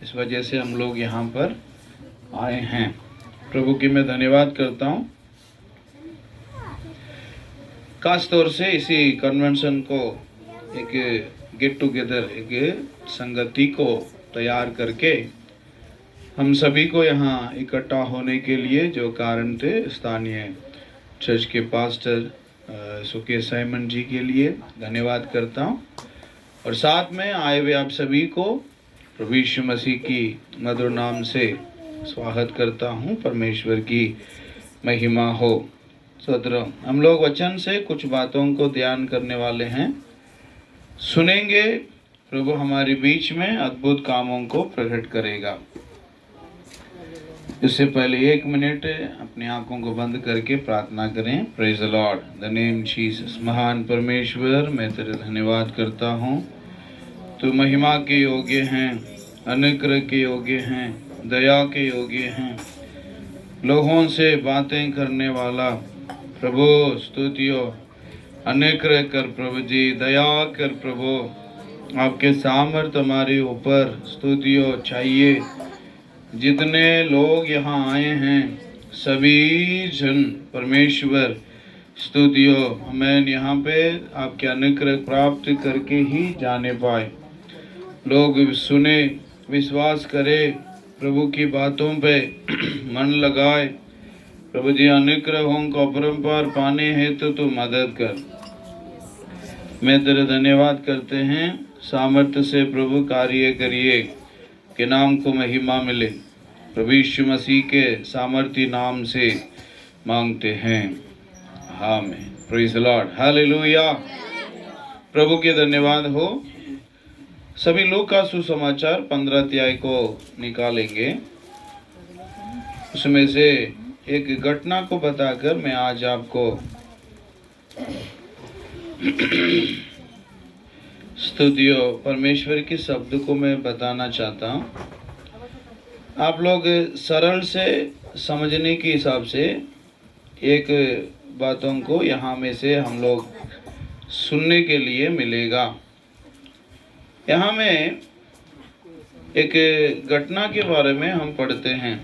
इस वजह से हम लोग यहाँ पर आए हैं। प्रभु की मैं धन्यवाद करता हूँ, खास तौर से इसी कन्वेंशन को एक गेट टुगेदर, एक संगति को तैयार करके हम सभी को यहाँ इकट्ठा होने के लिए जो कारण थे, स्थानीय चर्च के पास्टर सुकेश साइमन जी के लिए धन्यवाद करता हूँ, और साथ में आए हुए आप सभी को प्रभु यीशु मसीह की मधुर नाम से स्वागत करता हूँ। परमेश्वर की महिमा हो। सोदरों, हम लोग वचन से कुछ बातों को ध्यान करने वाले हैं, सुनेंगे। प्रभु हमारे बीच में अद्भुत कामों को प्रकट करेगा। इससे पहले 1 मिनट अपनी आंखों को बंद करके प्रार्थना करें। Praise the Lord, the name Jesus. महान परमेश्वर, मैं तेरे धन्यवाद करता हूँ। तू महिमा के योग्य हैं, अनुग्रह के योग्य हैं, दया के योग्य हैं, लोगों से बातें करने वाला प्रभु। स्तुतियो, अनुग्रह कर प्रभु जी, दया कर प्रभु। आपके सामर्थ्य हमारे ऊपर स्तुतियो चाहिए। जितने लोग यहाँ आए हैं सभी जन परमेश्वर स्तुतियो, हमें यहाँ पे आपके अनुग्रह प्राप्त करके ही जाने पाए। लोग सुने, विश्वास करें, प्रभु की बातों पे मन लगाए। प्रभु जी, अनुग्रहों को अपरंपार पाने हेतु तो मदद कर। मैं तेरे धन्यवाद करते हैं, सामर्थ्य से प्रभु कार्य करिए के नाम को महिमा मिले। प्रभु यीशु मसीह के सामर्थ्य नाम से मांगते हैं, आमीन। Praise the Lord, hallelujah. प्रभु के धन्यवाद हो। सभी लोग का सुसमाचार 15 अध्याय को निकालेंगे। उसमें से एक घटना को बताकर मैं आज आपको स्तुतियों परमेश्वर के शब्द को मैं बताना चाहता हूँ। आप लोग सरल से समझने के हिसाब से एक बातों को यहाँ में से हम लोग सुनने के लिए मिलेगा। यहाँ में एक घटना के बारे में हम पढ़ते हैं।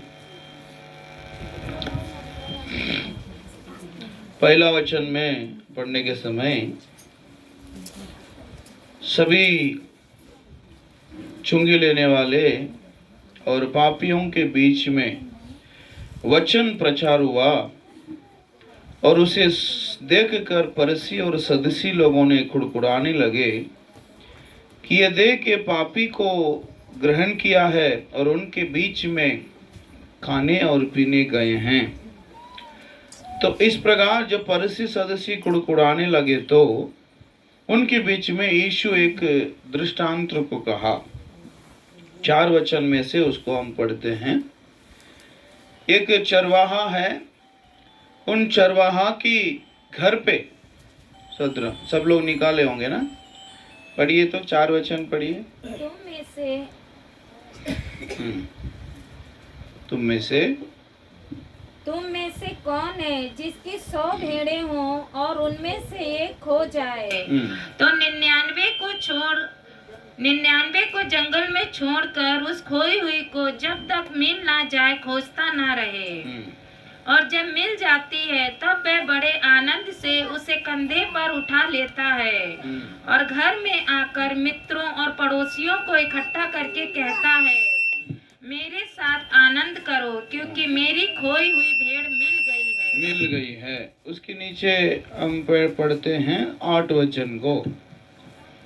पहला वचन में पढ़ने के समय सभी चुंगी लेने वाले और पापियों के बीच में वचन प्रचार हुआ, और उसे देखकर फरीसी और सदूसी लोगों ने कुड़कुड़ाने लगे कि ये देख के पापी को ग्रहण किया है और उनके बीच में खाने और पीने गए हैं। तो इस प्रकार जब फरीसी सदूसी कुड़कुड़ाने लगे तो उनके बीच में यीशु एक दृष्टांत को कहा। 4 वचन में से उसको हम पढ़ते हैं। एक चरवाहा है, उन चरवाहा की घर पे सत्र सब लोग निकाले होंगे ना, पढ़िए तो 4 वचन पढ़िए। तुम में से कौन है जिसकी 100 भेड़ें हों और उनमें से एक खो जाए तो 99 को जंगल में छोड़कर उस खोई हुई को जब तक मिल ना जाए खोजता ना रहे। और जब मिल जाती है तब वह बड़े आनंद से उसे कंधे पर उठा लेता है और घर में आकर मित्रों और पड़ोसियों को इकट्ठा करके कहता है, मेरे साथ आनंद करो क्योंकि मेरी खोई हुई भेड़ मिल गई है। उसके नीचे हम पढ़ते हैं 8 वचन को।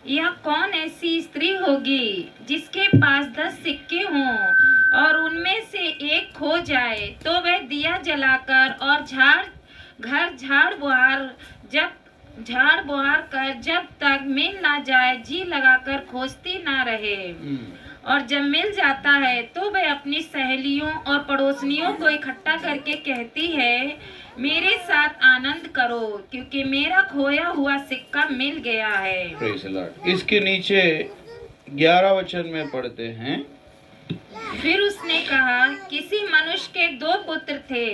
यह कौन ऐसी स्त्री होगी जिसके पास 10 सिक्के हों और उनमें से एक खो जाए तो वह दिया जलाकर और झाड़ बुहार कर जब तक मिल ना जाए जी लगाकर खोजती ना रहे। और जब मिल जाता है तो वह अपनी सहेलियों और पड़ोसनियों को इकट्ठा करके कहती है, मेरे साथ आनंद करो क्योंकि मेरा खोया हुआ सिक्का मिल गया है। इसके नीचे 11 वचन में पढ़ते हैं। फिर उसने कहा, किसी मनुष्य के 2 पुत्र थे।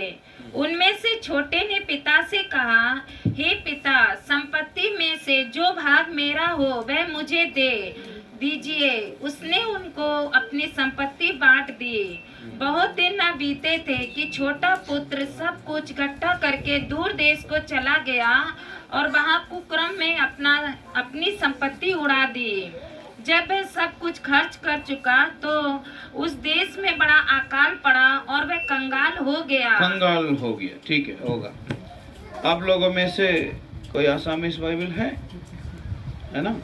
उनमें से छोटे ने पिता से कहा, हे पिता, संपत्ति में से जो भाग मेरा हो वह मुझे दे। दीजिए। उसने उनको अपनी संपत्ति बांट दी। बहुत दिन न बीते थे कि छोटा पुत्र सब कुछ इकट्ठा करके दूर देश को चला गया और वहां कुक्रम में अपनी संपत्ति उड़ा दी। जब वह सब कुछ खर्च कर चुका तो उस देश में बड़ा अकाल पड़ा और वह कंगाल हो गया। कंगाल हो गया, ठीक है, होगा। आप लोगों में से कोई आसामीज बाइबल है ना?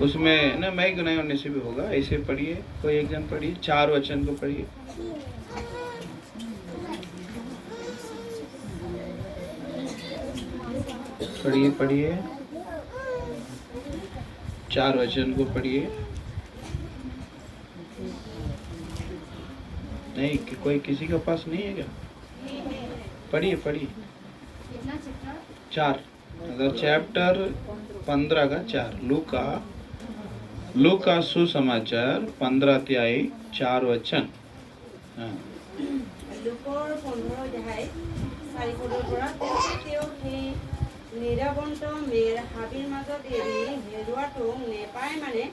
उसमें ना मैं नहीं होने से भी होगा। ऐसे पढ़िए, कोई एक जन पढ़िए, 4 वचन को पढ़िए। पढ़िए पढ़िए, 4 वचन को पढ़िए। नहीं कोई किसी के पास नहीं है क्या? पढ़िए पढ़िए, 4, अगर चैप्टर 15 का 4, लूका सुसमाचार 15 अध्याय 4 वचन। हाँ। লোকৰ 15 অধ্যায় 4 পদৰ পৰা তেওঁ সেই নিৰাবন্ত মেৰ হাবিৰ মাজত এৰি হেৰুৱাটো নেপায় মানে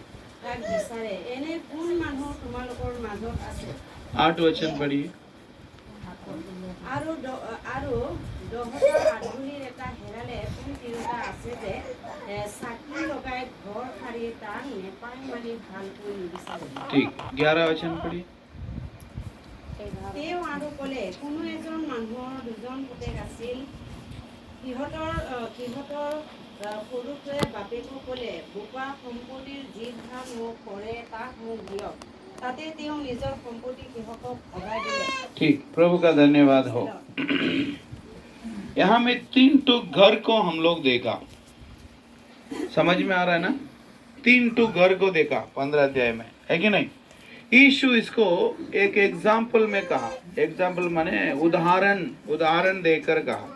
তাক বিচাৰে। এনে কোন মানুহ তোমালোকৰ মাজত আছে? 8 वचन पढ़िए। আৰু 10টা আধুনিৰ এটা হেৰালে কোন তিৰোতা আছে যে চাকি লগাই ঘৰ সাৰি তাক নেপায় মানে ভালকৈ নিবিচাৰে? ठीक, 11 वचन पढ़िए। তেওঁ আৰু ক'লে, কোনো এজন মানুহৰ 2জন পুতেক আছিল। সিহঁতৰ সৰুটোৱে বাপেকক ক'লে, বোপা সম্পত্তিৰ যি ভাগ মোক কৰে তাক মোক দিয়ক। তাতে তেওঁ নিজৰ সম্পত্তি সিহঁতক ভগাই দিলে। ठीक, प्रभु का धन्यवाद हो। यहाँ में 3 तो घर को हम लोग देखा, समझ में आ रहा है ना? 3 तो घर को देखा 15 अध्याय में, है कि नहीं? यीशु इसको एक एग्जाम्पल में कहा। एग्जाम्पल माने उदाहरण देकर कहा।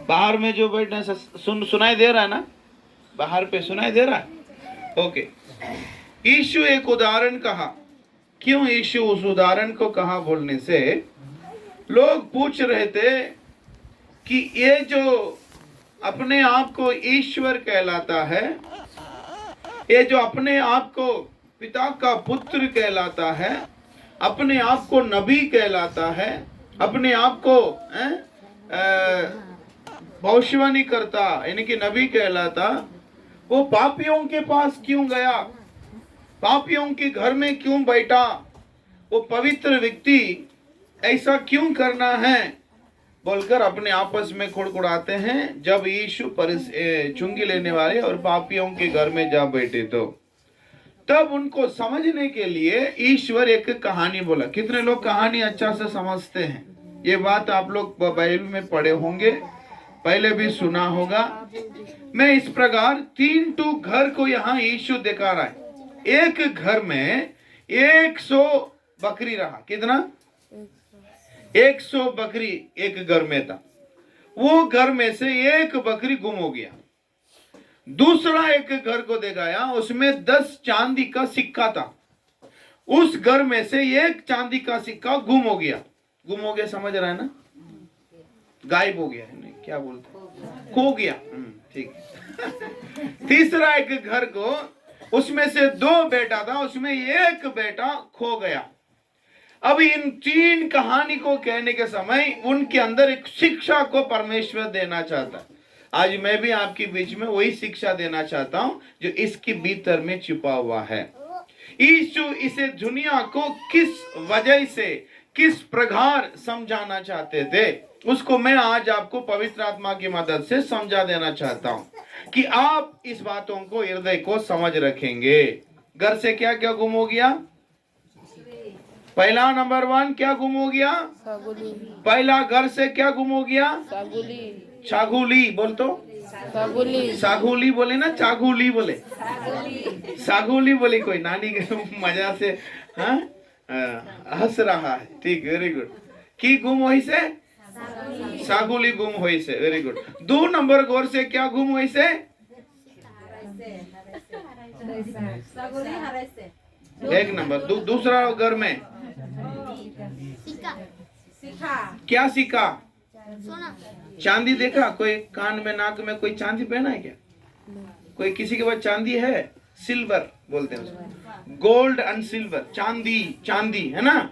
बाहर में जो बैठने से सुनाई दे रहा है ना? बाहर पे सुनाई दे रहा है? ओके। यीशु एक उदाहरण कहा। क्यों यीशु उस उदाहरण को कहा बोलने से लोग पूछ रहे थे कि ये जो अपने आप को ईश्वर कहलाता है, ये जो अपने आप को पिता का पुत्र कहलाता है, अपने आप को नबी कहलाता है, अपने आप को भविष्यवाणी करता यानी कि नबी कहलाता, वो पापियों के पास क्यों गया? पापियों के घर में क्यों बैठा? वो पवित्र व्यक्ति ऐसा क्यों करना है बोलकर अपने आपस में खुड़खुड़ाते हैं जब यीशु चुंगी लेने वाले और पापियों के घर में जा बैठे तो। तब उनको समझने के लिए ईश्वर एक कहानी बोला। कितने लोग कहानी अच्छा से समझते हैं? ये बात आप लोग बाइबल में पढ़े होंगे, पहले भी सुना होगा। मैं इस प्रकार 3 तो घर को यहाँ यीशु दिखा रहा है। एक घर में 100 बकरी रहा। कितना? 100 बकरी एक घर में था। वो घर में से एक बकरी गुम हो गया। दूसरा एक घर को दिखाया, उसमें 10 चांदी का सिक्का था। उस घर में से एक चांदी का सिक्का गुम हो गया। गुम हो गया समझ रहा है ना? गायब हो गया, नहीं क्या बोलते, खो गया। ठीक। तीसरा एक घर को, उसमें से 2 बेटा था, उसमें एक बेटा खो गया। अब इन 3 कहानी को कहने के समय उनके अंदर एक शिक्षा को परमेश्वर देना चाहता है। आज मैं भी आपके बीच में वही शिक्षा देना चाहता हूं जो इसके भीतर में छुपा हुआ है। यीशु इसे दुनिया को किस वजह से, किस प्रकार समझाना चाहते थे, उसको मैं आज आपको पवित्र आत्मा की मदद से समझा देना चाहता हूं कि आप इस बातों को, हृदय को समझ रखेंगे। घर से क्या क्या गुम हो गया? पहला नंबर 1 क्या गुम हो गया? पहला घर से क्या गुम हो गया? चागुली बोल तो, सागुली बोले ना, चागुली बोले, सागुली बोले। कोई नानी के मजा से हंस रहा है। ठीक, वेरी गुड। की गुम हुई से? सागुली गुम हुई से, वेरी गुड। 2 नंबर घर से क्या गुम हुई से? एक नंबर। दूसरा घर में क्या सीखा? चांदी देखा? कोई कान में, नाक में कोई चांदी पहना है क्या? कोई किसी के पास चांदी है? सिल्वर बोलते हैं उसको, गोल्ड एंड सिल्वर, चांदी, चांदी है ना।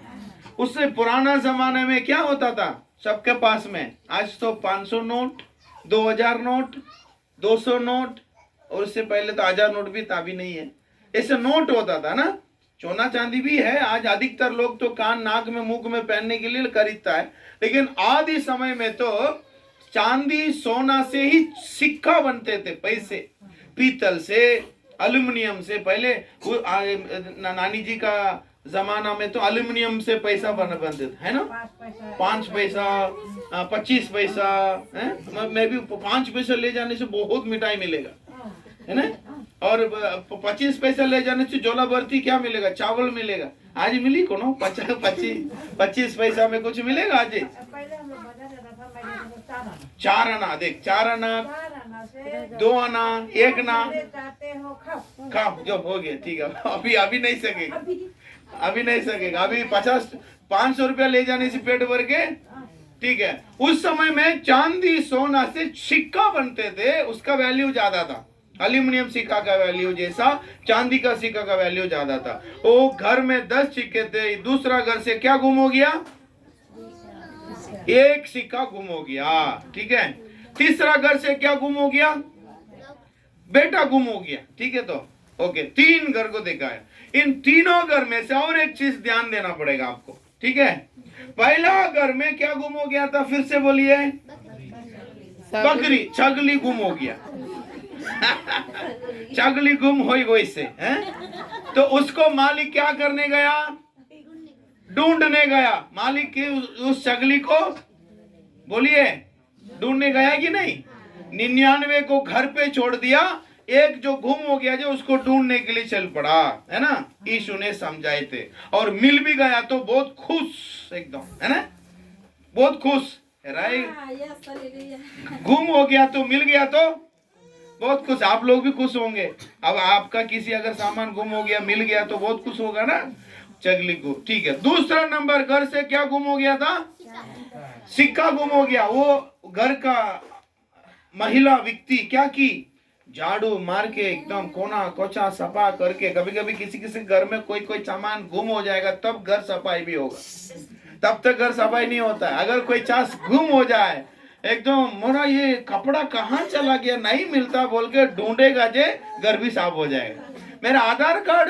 उससे पुराना जमाने में क्या होता था सबके पास में, आज तो 500 नोट, 2000 नोट, 200 नोट, और उससे पहले तो 1000 नोट भी था भी नहीं है, ऐसे नोट होता था ना। सोना चांदी भी है, आज अधिकतर लोग तो कान नाक में मुंह में पहनने के लिए खरीदता है, लेकिन आदि समय में तो चांदी सोना से ही सिक्का बनते थे, पैसे पीतल से, एल्युमिनियम से। पहले नानी जी का जमाना में तो एल्युमिनियम से पैसा बनते थे, है ना, 5 पैसा, 25 पैसा है। मैं भी 5 पैसा ले जाने से बहुत मिठाई मिलेगा, है ना, और 25 पैसा ले जाने से झोला भरती क्या मिलेगा, चावल मिलेगा। आज मिली कोनो 25 पैसा में कुछ मिलेगा आज? 4 आना, देख 4 आना, 2 आना, 1 आना, खाओ जो हो गया, ठीक है। अभी नहीं सकेगा, अभी नहीं सकेगा, अभी 500 रुपया ले जाने से पेट भर के, ठीक है। उस समय में चांदी सोना से सिक्का बनते थे, उसका वैल्यू ज्यादा था। एल्यूमिनियम सिक्का का वैल्यू जैसा चांदी का सिक्का का वैल्यू ज्यादा था। वो घर में 10 सिक्के थे, दूसरा घर से क्या गुम हो गया, 1 सिक्का गुम हो गया, ठीक है। तीसरा घर से क्या गुम हो गया, बेटा गुम हो गया, ठीक है। तो ओके, 3 घर को देखा है। इन तीनों घर में से और एक चीज ध्यान देना पड़ेगा आपको, ठीक है। पहला घर में क्या गुम हो गया था, फिर से बोलिए, बकरी, छगली गुम हो गया। छगली गुम हुई वैसे है, तो उसको मालिक क्या करने गया, ढूंढने गया। मालिक की उस छगली को बोलिए ढूंढने गया कि नहीं, 99 को घर पे छोड़ दिया, एक जो गुम हो गया जो उसको ढूंढने के लिए चल पड़ा, है ना। यीशु ने समझाए थे, और मिल भी गया तो बहुत खुश एकदम, है ना, बहुत खुश, राइट। गुम हो गया तो मिल गया तो बहुत खुश, आप लोग भी खुश होंगे। अब आपका किसी अगर सामान गुम हो गया मिल गया तो बहुत खुश होगा ना, चगली को, ठीक है। दूसरा नंबर, घर से क्या गुम हो गया था, सिक्का गुम हो गया। वो घर का महिला व्यक्ति क्या की, झाड़ू मार के एकदम कोना कोचा सफा करके, कभी कभी किसी घर में कोई सामान गुम हो जाएगा तब घर सफाई भी होगा, तब तक घर सफाई नहीं होता है। अगर कोई चांस गुम हो जाए एकदम, मोरा ये कपड़ा कहाँ चला गया नहीं मिलता बोल के ढूंढेगा जे, घर भी साफ हो जाएगा। मेरा आधार कार्ड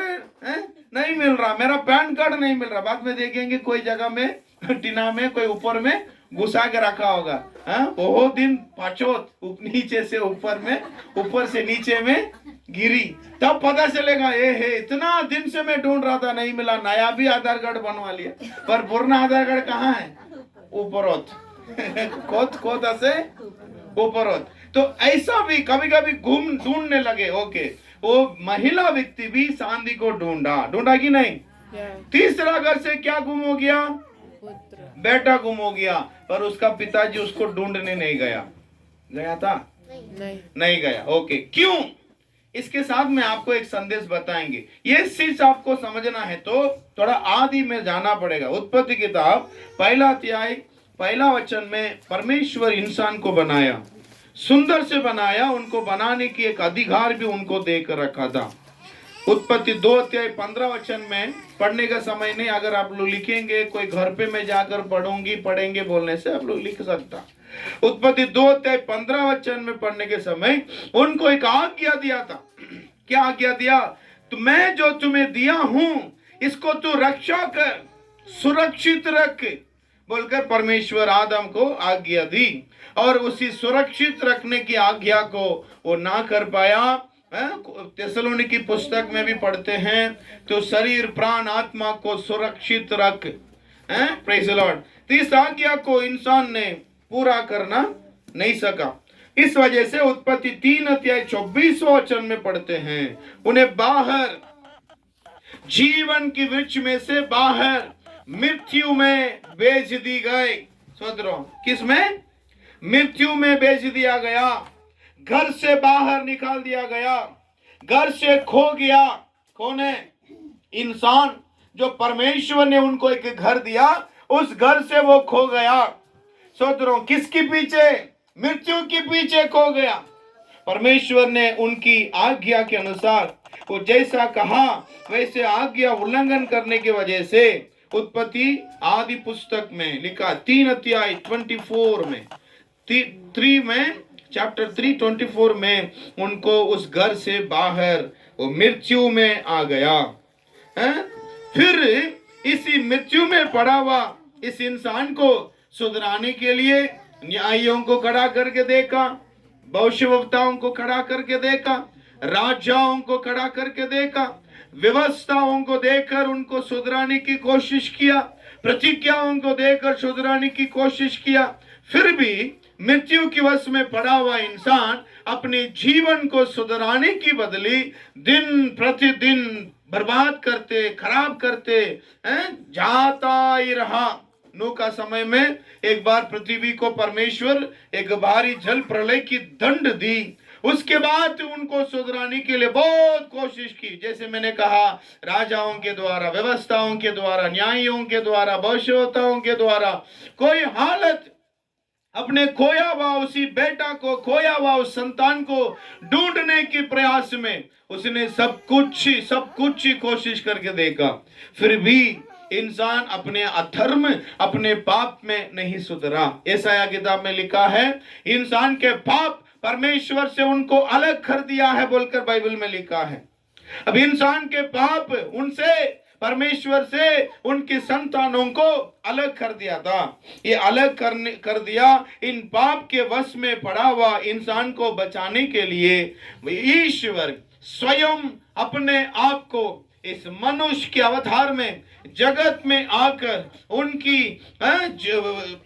नहीं मिल रहा, मेरा पैन कार्ड नहीं मिल रहा, बाद में देखेंगे कोई जगह में टीना में कोई ऊपर में घुसा के रखा होगा, बहुत दिन पाचोत नीचे से ऊपर में, ऊपर से नीचे में गिरी, तब पता चलेगा ये है, इतना दिन से मैं ढूंढ रहा था नहीं मिला। नया भी आधार कार्ड बनवा लिया, पर पुराना आधार कार्ड कहाँ है, ऊपर खोद से ऊपर। तो ऐसा भी कभी कभी ढूंढने लगे, ओके। वो महिला व्यक्ति भी चांदी को ढूंढा कि नहीं। तीसरा घर से क्या गुम हो गया, बेटा गुम हो गया, पर उसका पिताजी उसको ढूंढने नहीं गया था, नहीं गया, ओके। क्यों, इसके साथ में आपको एक संदेश बताएंगे। ये चीज आपको समझना है तो थोड़ा आदि में जाना पड़ेगा। उत्पत्ति किताब 1 अध्याय 1 वचन में परमेश्वर इंसान को बनाया, सुंदर से बनाया, उनको बनाने की एक अधिकार भी उनको देकर रखा था। उत्पत्ति 2 अध्याय 15 वचन में पढ़ने का समय नहीं, अगर आप लोग लिखेंगे, कोई घर पे मैं जाकर पढ़ेंगे बोलने से आप लोग लिख सकता। उत्पत्ति 2 अध्याय 15 वचन में पढ़ने के समय उनको एक आज्ञा दिया था। क्या आज्ञा दिया, तो मैं जो तुम्हें दिया हूं इसको तू रक्षा कर, सुरक्षित रख बोलकर परमेश्वर आदम को आज्ञा दी, और उसी सुरक्षित रखने की आज्ञा को वो ना कर पाया। थिस्सलुनीकी पुस्तक में भी पढ़ते हैं, तो शरीर प्राण आत्मा को सुरक्षित रख, प्रेज़ द लॉर्ड। तो इस आज्ञा को इंसान ने पूरा करना नहीं सका। इस वजह से उत्पत्ति 3 अध्याय 24 वचन में पढ़ते हैं, उन्हें बाहर जीवन की वृक्ष में से बाहर मृत्यु में बेच दी गई। सोच, किस में, मृत्यु में बेच दिया गया, घर से बाहर निकाल दिया गया, घर से खो गया। कौन है, इंसान, जो परमेश्वर ने उनको एक घर दिया, उस घर से वो खो गया। सोच रहा हूं, किसके पीछे, मृत्यु के पीछे खो गया। परमेश्वर ने उनकी आज्ञा के अनुसार वो जैसा कहा वैसे आज्ञा उल्लंघन करने की वजह से उत्पत्ति आदि पुस्तक में लिखा 3 अध्याय 24 में 3 में चैप्टर 3:24 में उनको उस घर से बाहर वो मृत्यु में आ गया है। फिर इसी मृत्यु में पड़ा हुआ इस इंसान को सुधराने के लिए न्यायियों को खड़ा करके देखा, भविष्यवक्ताओं को खड़ा करके देखा, राजाओं को खड़ा करके देखा, व्यवस्थाओं को देखकर उनको सुधराने की कोशिश किया, प्रतिज्ञाओं को देखकर सुधराने की कोशिश किया। फिर भी मृत्यु की वश में पड़ा हुआ इंसान अपने जीवन को सुधराने की बदली दिन प्रतिदिन बर्बाद करते, खराब करते जाता ही रहा। नूह का समय में एक बार पृथ्वी को परमेश्वर एक भारी जल प्रलय की दंड दी। उसके बाद उनको सुधराने के लिए बहुत कोशिश की, जैसे मैंने कहा, राजाओं के द्वारा, व्यवस्थाओं के द्वारा, न्यायियों के द्वारा, भविष्यवक्ताओं के द्वारा। कोई हालत अपने खोया हुआ उसी बेटा को, खोया हुआ उस संतान को ढूंढने के प्रयास में उसने सब कुछ कोशिश करके देखा, फिर भी इंसान अपने अधर्म, अपने पाप में नहीं सुधरा। यशायाह किताब में लिखा है, इंसान के पाप परमेश्वर से उनको अलग कर दिया है बोलकर बाइबल में लिखा है। अब इंसान के पाप उनसे, परमेश्वर से, उनकी संतानों को अलग कर दिया था। ये अलग कर दिया। इन पाप के वश में पड़ा हुआ इंसान को बचाने के लिए ईश्वर स्वयं अपने आप को इस मनुष्य के अवतार में जगत में आकर उनकी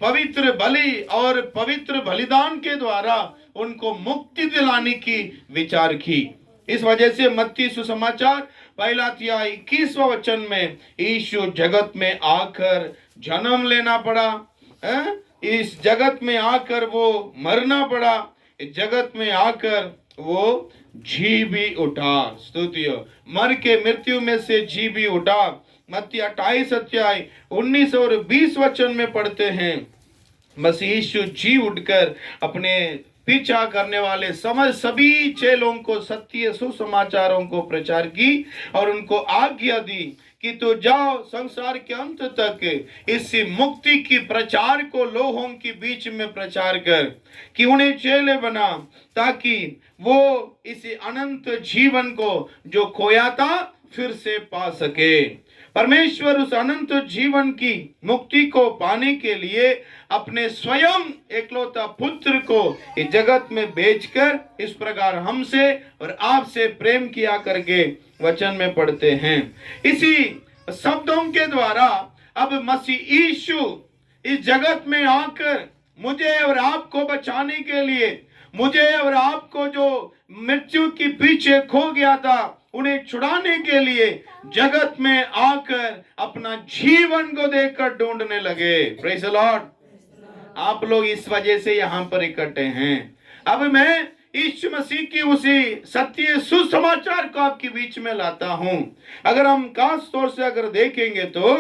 पवित्र बलि और पवित्र बलिदान के द्वारा उनको मुक्ति दिलाने की विचार की। इस वजह से मत्ती सुसमाचार 1 अध्याय 21वां वचन में यीशु जगत में आकर जन्म लेना पड़ा, इस जगत में आकर वो मरना पड़ा, इस जगत में आकर वो जी भी उठा। स्तुति हो, मर के मृत्यु में से जी भी उठा। मत्ती 28 अध्याय 19 और 20 वचन में पढ़ते हैं, मसीह यीशु जी उठकर अपने पीछा करने वाले सभी चेलों को सत्य सुसमाचारों को प्रचार की और उनको आज्ञा दी कि तो जाओ संसार के अंत तक इस मुक्ति की प्रचार को लोगों के बीच में प्रचार कर, कि उन्हें चेले बना, ताकि वो इस अनंत जीवन को जो खोया था फिर से पा सके। परमेश्वर उस अनंत जीवन की मुक्ति को पाने के लिए अपने स्वयं एकलौता पुत्र को इस जगत में भेजकर इस प्रकार हमसे और आपसे प्रेम किया करके वचन में पढ़ते हैं। इसी शब्दों के द्वारा अब मसीह यीशु इस जगत में आकर मुझे और आपको बचाने के लिए, मुझे और आपको जो मृत्यु के पीछे खो गया था उन्हें छुड़ाने के लिए जगत में आकर अपना जीवन को देकर ढूंढने लगे। Praise the Lord. आप लोग इस वजह से यहाँ पर इकट्ठे हैं। अब मैं यीशु मसीह की उसी सत्य सुसमाचार को आपके बीच में लाता हूं। अगर हम खास तौर से अगर देखेंगे तो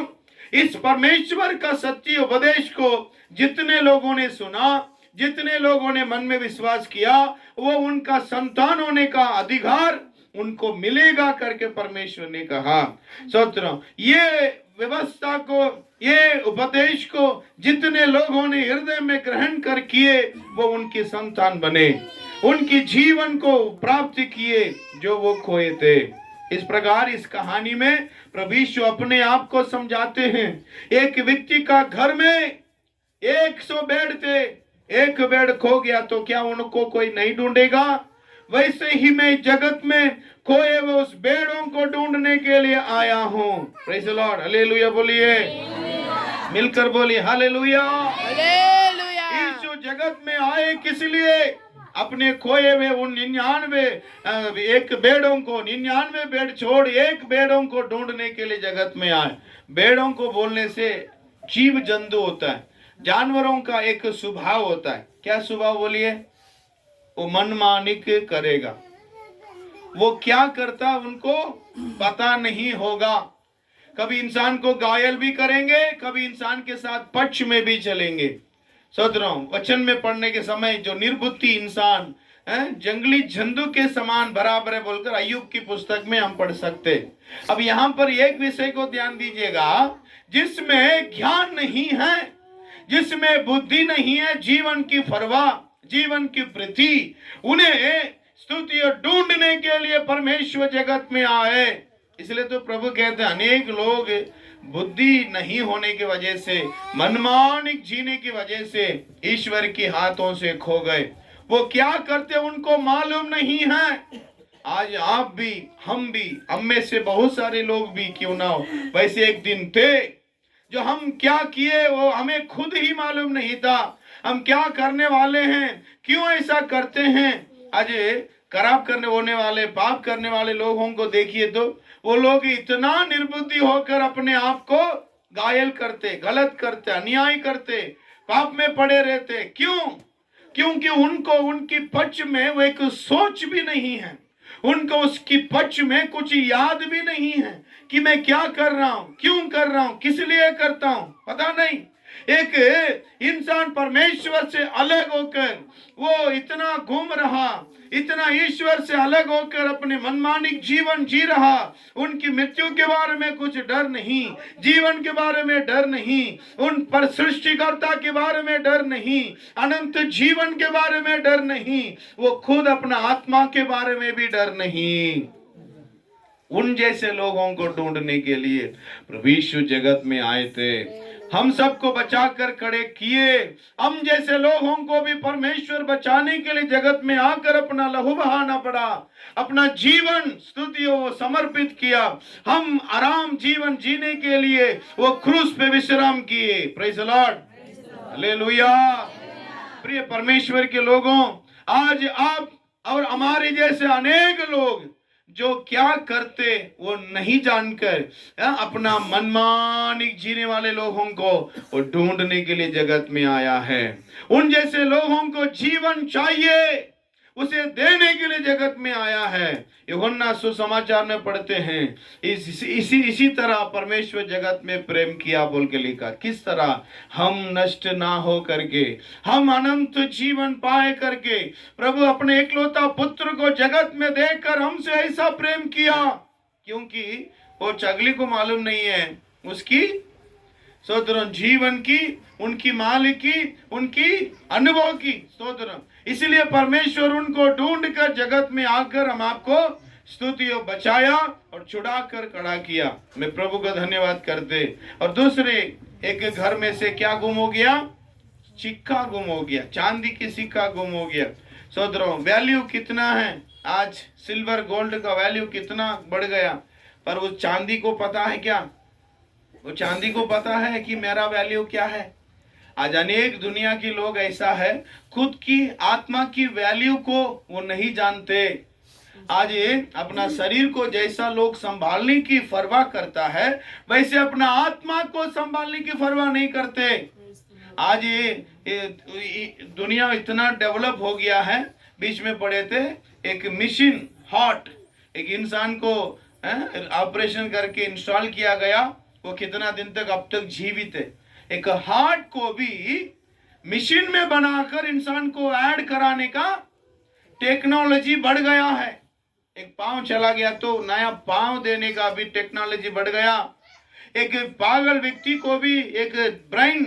इस परमेश्वर का सत्य उपदेश को जितने लोगों ने सुना, जितने लोगों ने मन में विश्वास किया, वो उनका संतान होने का अधिकार उनको मिलेगा करके परमेश्वर ने कहा। सोचो, ये व्यवस्था को, ये उपदेश को जितने लोगों ने हृदय में ग्रहण कर किए वो उनके संतान बने, उनके जीवन को प्राप्त किए जो वो खोए थे। इस प्रकार इस कहानी में प्रभु यीशु अपने आप को समझाते हैं। एक व्यक्ति का घर में 100 बेड थे, एक बेड खो गया तो क्या उनको कोई नहीं ढूंढेगा? वैसे ही मैं जगत में खोए हुए उस बेड़ों को ढूंढने के लिए आया हूँ। Praise the Lord. हालेलुया बोलिए, मिलकर बोलिए हालेलुया। यीशु जगत में आए किस लिए? अपने खोए हुए उन 99 एक बेड़ों को, 99 बेड़ छोड़ एक बेड़ों को ढूंढने के लिए जगत में आए। बेड़ों को बोलने से जीव जंतु होता है, जानवरों का एक स्वभाव होता है। क्या स्वभाव बोलिए? वो मनमानिक करेगा। वो क्या करता उनको पता नहीं होगा। कभी इंसान को घायल भी करेंगे, कभी इंसान के साथ पक्ष में भी चलेंगे। सोच रहा हूं, वचन में पढ़ने के समय जो निर्बुद्धि इंसान जंगली जंतु के समान बराबर है बोलकर अय्यूब की पुस्तक में हम पढ़ सकते। अब यहाँ पर एक विषय को ध्यान दीजिएगा, जिसमें ज्ञान नहीं है, जिसमें बुद्धि नहीं है, जीवन की परवाह, जीवन की प्रीति, उन्हें स्तुति और ढूंढने के लिए परमेश्वर जगत में आए। इसलिए तो प्रभु कहते हैं अनेक लोग बुद्धि नहीं होने की वजह से, मनमानिक जीने की वजह से ईश्वर के हाथों से खो गए। वो क्या करते उनको मालूम नहीं है। आज आप भी, हम भी, हम में से बहुत सारे लोग भी क्यों ना हो, वैसे एक दिन थे जो हम क्या किए वो हमें खुद ही मालूम नहीं था। हम क्या करने वाले हैं, क्यों ऐसा करते हैं। आज खराब करने होने वाले, पाप करने वाले लोगों को देखिए तो वो लोग इतना निर्बुद्धि होकर अपने आप को घायल करते, गलत करते, अन्याय करते, पाप में पड़े रहते। क्यों? क्योंकि उनको उनकी पक्ष में वो एक सोच भी नहीं है, उनको उसकी पक्ष में कुछ याद भी नहीं है कि मैं क्या कर रहा हूं, क्यों कर रहा हूं, किस लिए करता हूं, पता नहीं। एक इंसान परमेश्वर से अलग होकर वो इतना घूम रहा, इतना ईश्वर से अलग होकर अपने मनमानिक जीवन जी रहा। उनकी मृत्यु के बारे में कुछ डर नहीं, जीवन के बारे में डर नहीं, उन पर सृष्टिकर्ता के बारे में डर नहीं, अनंत जीवन के बारे में डर नहीं, वो खुद अपना आत्मा के बारे में भी डर नहीं। उन जैसे लोगों को ढूंढने के लिए प्रभु यीशु जगत में आए थे, हम सबको बचाकर खड़े किए। हम जैसे लोगों को भी परमेश्वर बचाने के लिए जगत में आकर अपना लहू बहाना पड़ा, अपना जीवन स्तुतियों समर्पित किया। हम आराम जीवन जीने के लिए वो क्रूस पे विश्राम किए। Praise the Lord, hallelujah. प्रिय परमेश्वर के लोगों, आज आप और हमारे जैसे अनेक लोग जो क्या करते वो नहीं जानकर अपना मनमानिक जीने वाले लोगों को वो ढूंढने के लिए जगत में आया है। उन जैसे लोगों को जीवन चाहिए, उसे देने के लिए जगत में आया है। यूहन्ना सुसमाचार में पढ़ते हैं, इसी तरह परमेश्वर जगत में प्रेम किया बोल के लिखा। किस तरह? हम नष्ट ना हो करके, हम अनंत जीवन पाए करके प्रभु अपने एकलौता पुत्र को जगत में देकर हमसे ऐसा प्रेम किया। क्योंकि वो चगली को मालूम नहीं है उसकी स्तोत्रम जीवन की, उनकी मालिक की, उनकी अनुभव की स्तोत्रम। इसलिए परमेश्वर उनको ढूंढ कर जगत में आकर हम आपको स्तुतियों बचाया और छुड़ा कर खड़ा किया। मैं प्रभु का धन्यवाद करते। और दूसरे एक घर में से क्या गुम हो गया? सिक्का गुम हो गया, चांदी की सिक्का गुम हो गया। स्तोत्रम। वैल्यू कितना है आज, सिल्वर गोल्ड का वैल्यू कितना बढ़ गया, पर उस चांदी को पता है क्या? वो चांदी को पता है कि मेरा वैल्यू क्या है? आज अनेक दुनिया के लोग ऐसा है, खुद की आत्मा की वैल्यू को वो नहीं जानते। आज ये अपना शरीर को जैसा लोग संभालने की परवाह करता है, वैसे अपना आत्मा को संभालने की परवाह नहीं करते। आज ये दुनिया इतना डेवलप हो गया है। बीच में पढ़े थे एक मशीन हार्ट, एक इंसान को ऑपरेशन करके इंस्टॉल किया गया, वो कितना दिन तक अब तक जीवित है। एक हार्ट को भी मशीन में बनाकर इंसान को ऐड कराने का टेक्नोलॉजी बढ़ गया है। एक पांव चला गया तो नया पांव देने का भी टेक्नोलॉजी बढ़ गया। एक पागल व्यक्ति को भी, एक ब्रेन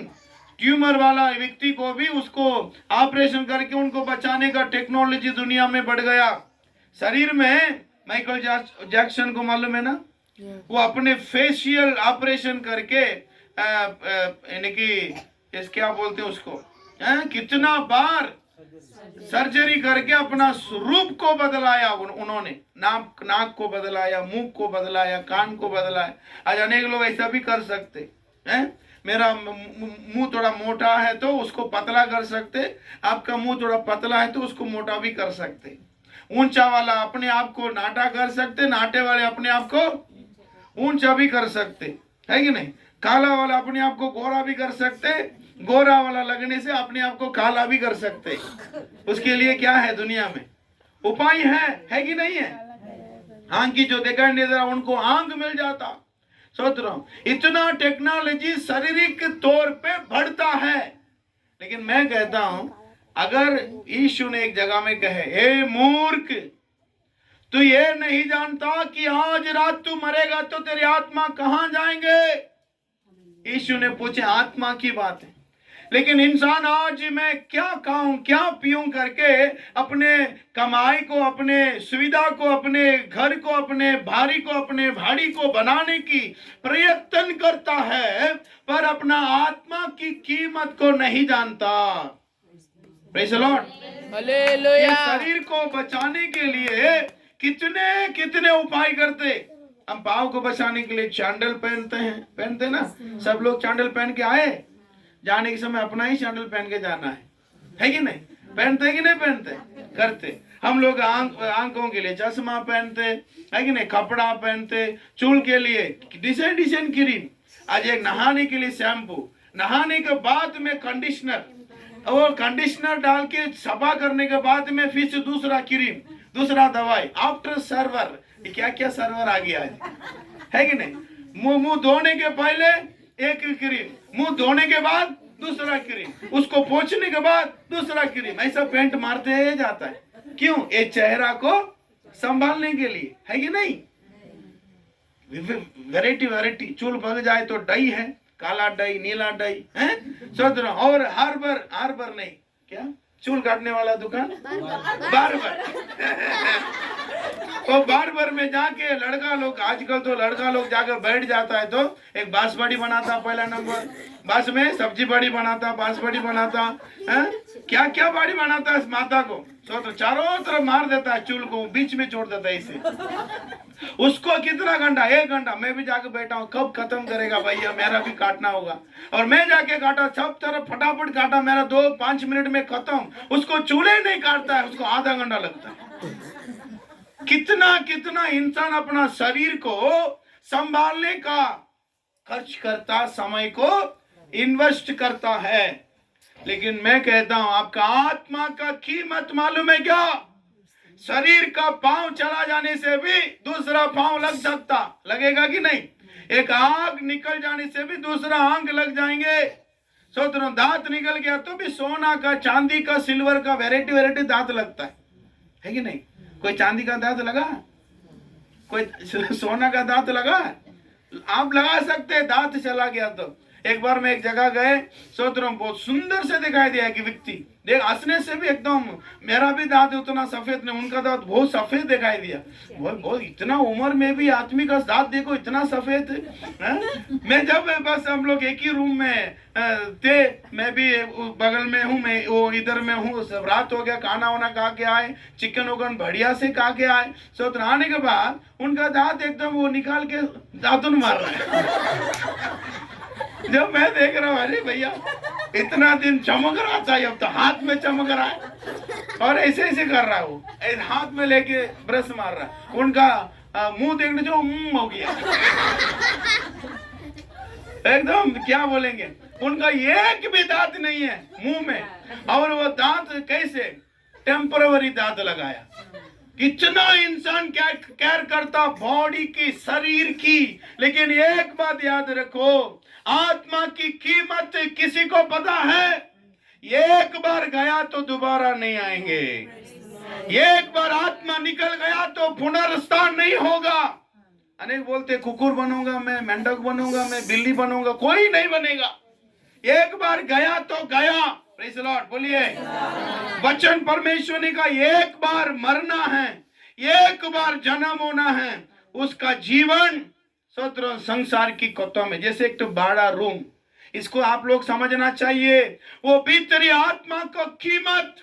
ट्यूमर वाला व्यक्ति को भी उसको ऑपरेशन करके उनको बचाने का टेक्नोलॉजी दुनिया में बढ़ गया। शरीर में माइकल जैक्सन को मालूम है ना, वो अपने फेशियल ऑपरेशन करके यानी कि क्या बोलते हैं उसको, कितना बार सर्जरी करके अपना रूप को बदलाया उन्होंने। नाक को बदलाया, मुंह को बदलाया, कान को बदलाया। आज अनेक लोग ऐसा भी कर सकते हैं। मेरा मुंह थोड़ा मोटा है तो उसको पतला कर सकते, आपका मुंह थोड़ा पतला है तो उसको मोटा भी कर सकते। ऊंचा वाला अपने आप को नाटा कर सकते, नाटे वाले अपने आप को ऊंचा भी कर सकते, है कि नहीं? काला वाला अपने आप को गोरा भी कर सकते, गोरा वाला लगने से अपने आप को काला भी कर सकते। उसके लिए क्या है दुनिया में? उपाय है कि नहीं है? आंख की जो दिखाई नहीं दे रहा उनको आंख मिल जाता। सोच रहा हूं, इतना टेक्नोलॉजी शारीरिक तौर पे बढ़ता है, लेकिन मैं कहता हूं अगर यीशु ने एक जगह में कहे, हे मूर्ख, तू ये नहीं जानता कि आज रात तू मरेगा तो तेरी आत्मा कहां जाएंगे? यीशु ने पूछे, आत्मा की बात है, लेकिन इंसान आज मैं क्या खाऊं क्या पीऊं करके अपने कमाई को, अपने सुविधा को, अपने घर को, अपने भारी को, अपने भाड़ी को बनाने की प्रयत्न करता है, पर अपना आत्मा की कीमत को नहीं जानता। Praise the Lord. हालेलुया। शरीर को बचाने के लिए कितने कितने उपाय करते। हम पाँव को बचाने के लिए सैंडल पहनते ना, सब लोग सैंडल पहन के आए, जाने के समय अपना ही सैंडल पहन के जाना है कि नहीं? पहनते कि नहीं पहनते? करते। हम लोग आंखों के लिए चश्मा पहनते है कि नहीं, कपड़ा पहनते, चूल के लिए डिजाइन डिजाइन क्रीम, आज एक नहाने के लिए शैम्पू, नहाने के बाद में कंडीशनर, और कंडीशनर डाल के सफा करने के बाद में फिर से दूसरा क्रीम, दूसरा दवाई, आफ्टर सर्वर, क्या क्या सर्वर आ गया है कि नहीं? मुंह धोने के पहले एक क्रीम, मुंह धोने के बाद दूसरा क्रीम, उसको पोंछने के बाद दूसरा क्रीम, ऐसा पेंट मारते जाता है। क्यों? ये चेहरा को संभालने के लिए, है कि नहीं? वैरायटी वैरायटी, चूल पक जाए तो डाई है, काला डाई, नीला डाई है, सोच रहा हूं। और हार्बर नहीं, क्या चूल काटने वाला दुकान, बार्बर। तो बार्बर में जाके लड़का लोग, आजकल तो लड़का लोग जाकर बैठ जाता है तो एक बांस बड़ी बनाता, पहला नंबर बांस में सब्जी बड़ी बनाता, बांस बड़ी बनाता है, क्या क्या बड़ी बनाता है माता को, तो चारों तरफ मार देता है, चूल को बीच में छोड़ देता है इसे। उसको कितना घंटा? 1 घंटा। मैं भी जाके बैठा हूँ, कब खत्म करेगा भैया, मेरा भी काटना होगा। और मैं जाके काटा, सब तरफ फटाफट काटा, मेरा 2-5 मिनट में खत्म। उसको चूल्हे नहीं काटता है, उसको आधा घंटा लगता है। कितना कितना इंसान अपना शरीर को संभालने का खर्च करता, समय को इन्वेस्ट करता है। लेकिन मैं कहता हूं, आपका आत्मा का कीमत मालूम है क्या? शरीर का पांव चला जाने से भी दूसरा पांव लग सकता, लगेगा कि नहीं? एक आंख निकल जाने से भी दूसरा आंख लग जाएंगे। सोचो, दांत निकल गया तो भी सोना का, चांदी का, सिल्वर का, वैरायटी वैरायटी दांत लगता है कि नहीं? कोई चांदी का दांत लगा? कोई सोना का दांत लगा? आप लगा सकते, दांत चला गया तो। एक बार मैं एक जगह गए, सोच रहा हूँ, बहुत सुंदर से दिखाई दिया कि व्यक्ति देख, हंसने से भी एकदम, मेरा भी दांत उतना सफेद नहीं, उनका दांत बहुत सफेद दिखाई दिया। बहुत इतना उम्र में भी आदमी का दांत देखो इतना सफेद है? मैं जब बस हम लोग एक ही रूम में थे, मैं भी बगल में हूँ, मैं वो इधर में हूँ, सब रात हो गया, खाना वाना खा के आए, चिकन उकन बढ़िया से खा के आए। सो आने के बाद उनका दांत एकदम वो निकाल के दातुन मार रहा है। जब मैं देख रहा हूँ, अरे भैया इतना दिन चमक रहा था, अब तो हाथ में चमक रहा है, और ऐसे ऐसे कर रहा है, वो हाथ में लेके ब्रश मार रहा है। उनका मुंह देखने जो हो गया एकदम, क्या बोलेंगे, उनका एक भी दांत नहीं है मुंह में, और वो दांत कैसे टेम्पररी दांत लगाया। कितना इंसान क्या केयर करता बॉडी की, शरीर की, लेकिन एक बात याद रखो, आत्मा की कीमत किसी को पता है? एक बार गया तो दोबारा नहीं आएंगे। एक बार आत्मा निकल गया तो पुनर्स्थान नहीं होगा। अनेक बोलते कुकुर बनूंगा मैं, मेंढक बनूंगा मैं, बिल्ली बनूंगा, कोई नहीं बनेगा। एक बार गया तो गया। प्रेज़ द लॉर्ड बोलिए। वचन परमेश्वर ने कहा, एक बार मरना है, एक बार जन्म होना है, उसका जीवन सत्र संसार की कोतों में, जैसे एक तो बड़ा रूम, इसको आप लोग समझना चाहिए। वो भीतरी आत्मा को कीमत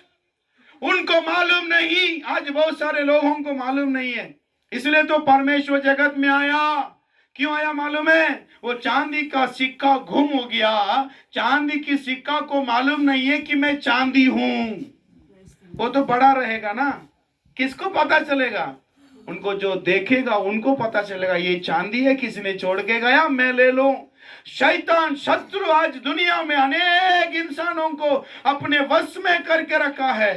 उनको मालूम नहीं, आज बहुत सारे लोगों को मालूम नहीं है। इसलिए तो परमेश्वर जगत में आया। क्यों आया मालूम है? वो चांदी का सिक्का गुम हो गया, चांदी की सिक्का को मालूम नहीं है कि मैं चांदी हूं। वो तो बड़ा रहेगा ना, किसको पता चलेगा? उनको जो देखेगा उनको पता चलेगा ये चांदी है, किसने छोड़ के गया, मैं ले लूं। शैतान शत्रु आज दुनिया में अनेक इंसानों को अपने वश में करके रखा है,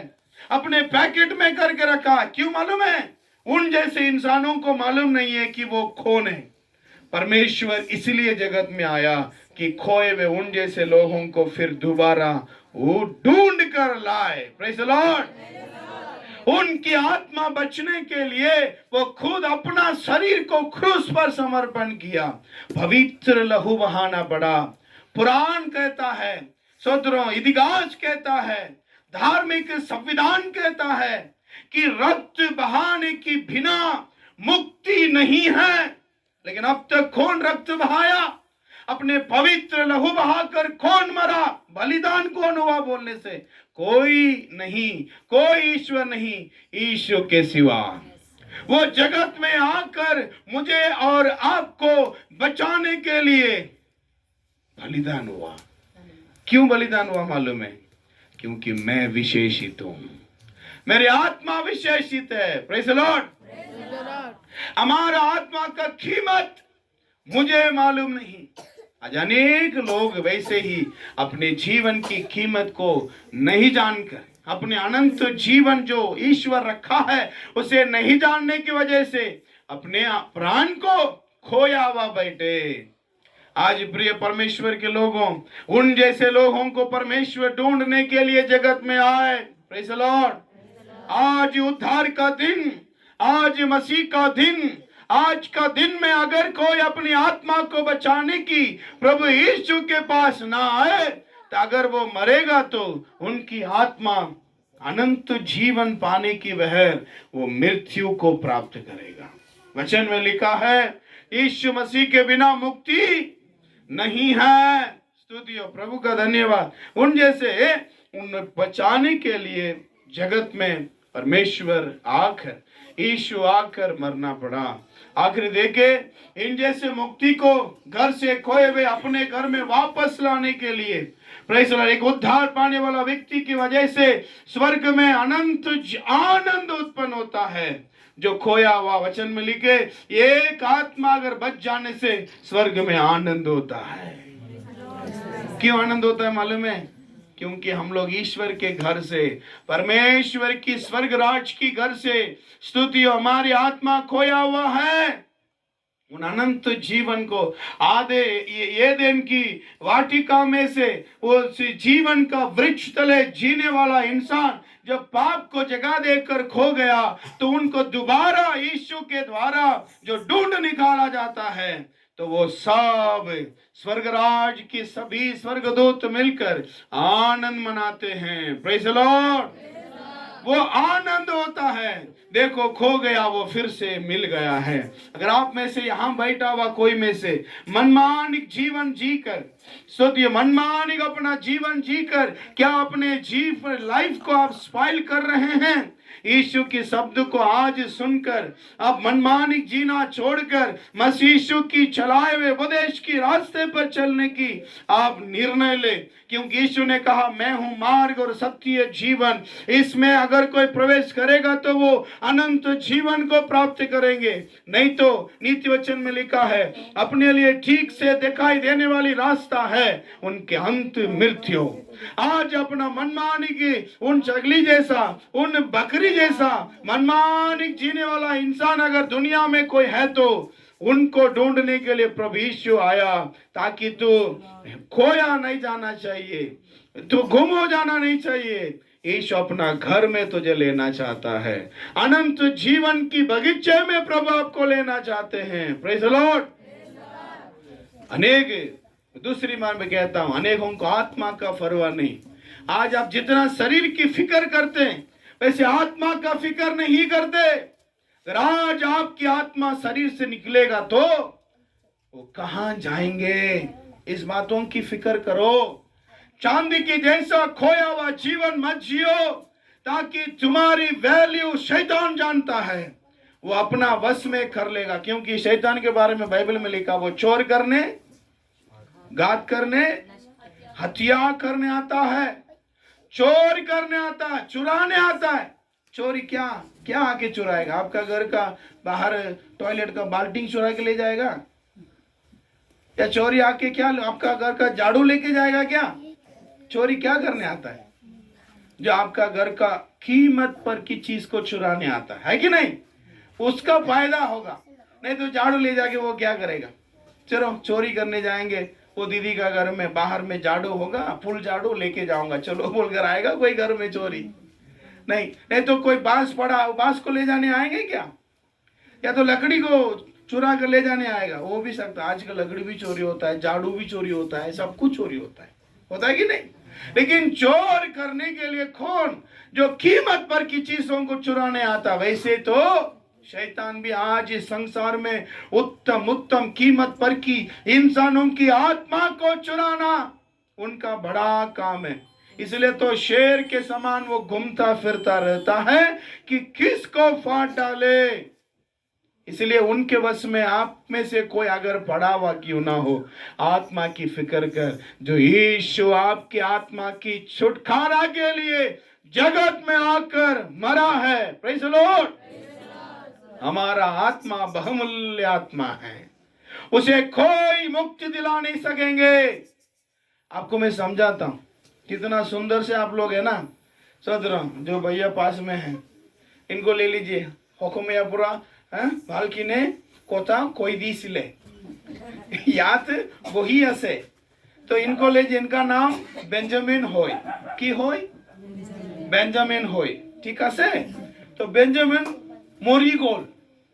अपने पैकेट में करके रखा है। क्यों मालूम है? उन जैसे इंसानों को मालूम नहीं है कि वो कौन है। परमेश्वर इसलिए जगत में आया कि खोए हुए उन जैसे लोगों को फिर दोबारा वो ढूंढ कर लाए। Praise the Lord. उनकी आत्मा बचने के लिए वो खुद अपना शरीर को क्रूस पर समर्पण किया। पवित्र लहू बहाना पड़ा। पुराण कहता है, सोदरों, इतिहास कहता है, धार्मिक संविधान कहता है कि रक्त बहाने की बिना मुक्ति नहीं है। लेकिन अब तक कौन रक्त बहाया? अपने पवित्र लहू बहाकर कौन मरा? बलिदान कौन हुआ बोलने से? कोई नहीं, कोई ईश्वर नहीं ईश्वर के सिवा। वो जगत में आकर मुझे और आपको बचाने के लिए बलिदान हुआ। क्यों बलिदान हुआ मालूम है? क्योंकि मैं विशेषित हूं, मेरी आत्मा विशेषित है। Praise the Lord. हमारा आत्मा का कीमत मुझे मालूम नहीं। आज अनेक लोग वैसे ही अपने जीवन की कीमत को नहीं जानकर, अपने अनंत जीवन जो ईश्वर रखा है उसे नहीं जानने की वजह से अपने प्राण को खोया हुआ बैठे। आज प्रिय परमेश्वर के लोगों, उन जैसे लोगों को परमेश्वर ढूंढने के लिए जगत में आए। Praise the Lord. आज उद्धार का दिन, आज मसीह का दिन, आज का दिन में अगर कोई अपनी आत्मा को बचाने की प्रभु यीशु के पास ना आए तो अगर वो मरेगा तो उनकी आत्मा अनंत जीवन पाने की बहर वो मृत्यु को प्राप्त करेगा। वचन में लिखा है, यीशु मसीह के बिना मुक्ति नहीं है। स्तुति हो, प्रभु का धन्यवाद। उन जैसे उन बचाने के लिए जगत में परमेश्वर आकर, यीशु आकर मरना पड़ा। आखिर देखे, इन जैसे मुक्ति को घर से खोए हुए अपने घर में वापस लाने के लिए, प्रेज़ द लॉर्ड, एक उद्धार पाने वाला व्यक्ति की वजह से स्वर्ग में अनंत आनंद उत्पन्न होता है। जो खोया हुआ, वचन में लिखे, एक आत्मा अगर बच जाने से स्वर्ग में आनंद होता है। क्यों आनंद होता है मालूम है? क्योंकि हम लोग ईश्वर के घर से, परमेश्वर की स्वर्ग राज की घर से, स्तुति, हमारी आत्मा खोया हुआ है। उन अनंत जीवन को आधे एदेन की वाटिका में से उस जीवन का वृक्ष तले जीने वाला इंसान जब पाप को जगह देकर खो गया तो उनको दोबारा यीशु के द्वारा जो ढूंढ निकाला जाता है, तो वो सब स्वर्गराज की सभी स्वर्गदूत मिलकर आनंद मनाते हैं। Praise the Lord. वो आनंद होता है। देखो, खो गया वो फिर से मिल गया है। अगर आप में से यहाँ बैठा हुआ कोई में से मनमानिक जीवन जीकर, सोचिए, मनमानिक अपना जीवन जीकर क्या अपने लाइफ को आप स्पॉइल कर रहे हैं? यीशु के शब्द को आज सुनकर आप मनमानिक जीना छोड़कर मसीह यीशु की चलाए हुए उपदेश की रास्ते पर चलने की आप निर्णय ले, क्योंकि यीशु ने कहा, मैं हूं मार्ग और सत्य जीवन, इसमें अगर कोई प्रवेश करेगा तो वो अनंत जीवन को प्राप्त करेंगे। नहीं तो नीति वचन में लिखा है, अपने लिए ठीक से दिखाई देने वाली रास्ता है उनके अंत मृत्यु। आज अपना मनमानिक, उन चगली जैसा, उन बकरी जैसा मनमानिक जीने वाला इंसान अगर दुनिया में कोई है तो उनको ढूंढने के लिए प्रभु यीशु आया, ताकि तू खोया नहीं जाना चाहिए, तू गुम हो जाना नहीं चाहिए। यीशु अपना घर में तुझे लेना चाहता है, अनंत जीवन की बगीचे में प्रभु आपको लेना चाहते हैं। Praise the Lord. अनेक, दूसरी बार मैं कहता हूं, अनेकों को आत्मा का परवाह नहीं। आज आप जितना शरीर की फिक्र करते हैं वैसे आत्मा का फिक्र नहीं करते। अगर आज आपकी आत्मा शरीर से निकलेगा तो वो कहां जाएंगे, इस बातों की फिक्र करो। चांदी की जैसा खोया हुआ जीवन मत जियो, ताकि तुम्हारी वैल्यू शैतान जानता है, वो अपना वश में कर लेगा। क्योंकि शैतान के बारे में बाइबल में लिखा, वो चोर करने, घात करने, हत्या करने आता है, चोरी करने आता है, चुराने आता है। चोरी क्या क्या आके चुराएगा? आपका घर का बाहर टॉयलेट का बाल्टी चुरा के ले जाएगा? या चोरी आके क्या आपका घर का झाड़ू लेके जाएगा? क्या चोरी क्या करने आता है? जो आपका घर का कीमत पर की चीज को चुराने आता है कि नहीं, उसका फायदा होगा। नहीं तो झाड़ू ले जाके वो क्या करेगा? चलो चोरी करने जाएंगे, वो दीदी का घर में बाहर में झाड़ू होगा, फुल झाड़ू लेके जाऊंगा, चलो बोलकर आएगा कोई घर में चोरी? नहीं। नहीं तो कोई बांस पड़ा, बांस को ले जाने आएंगे क्या? या तो लकड़ी को चुरा कर ले जाने आएगा? वो भी सकता। आजकल लकड़ी भी चोरी होता है, झाड़ू भी चोरी होता है, सब कुछ चोरी होता है कि नहीं? लेकिन चोर करने के लिए कौन? जो कीमत पर की चीजों को चुराने आता। वैसे तो शैतान भी आज इस संसार में उत्तम कीमत पर की इंसानों की आत्मा को चुराना उनका बड़ा काम है। इसलिए तो शेर के समान वो घूमता फिरता रहता है कि किसको फाड़ डाले। इसलिए उनके वश में आप में से कोई अगर पड़ा हुआ क्यों ना हो, आत्मा की फिक्र कर। जो यीशु आपकी आत्मा की छुटकारा के लिए जगत में आकर मरा है। Praise the Lord. हमारा आत्मा बहुमूल्य आत्मा है, उसे कोई मुक्ति दिला नहीं सकेंगे। आपको मैं समझाता हूं, कितना सुंदर से आप लोग है ना। सदरा जो भैया पास में हैं, इनको ले लीजिए। हुकुमियापुरा भालकिने कोता कोई दी सिले याद वही हसे, तो इनको ले लीजिए। इनका नाम बेंजामिन होय की होय, बेंजामिन होय, ठीक है। तो बेंजामिन मोरीगोल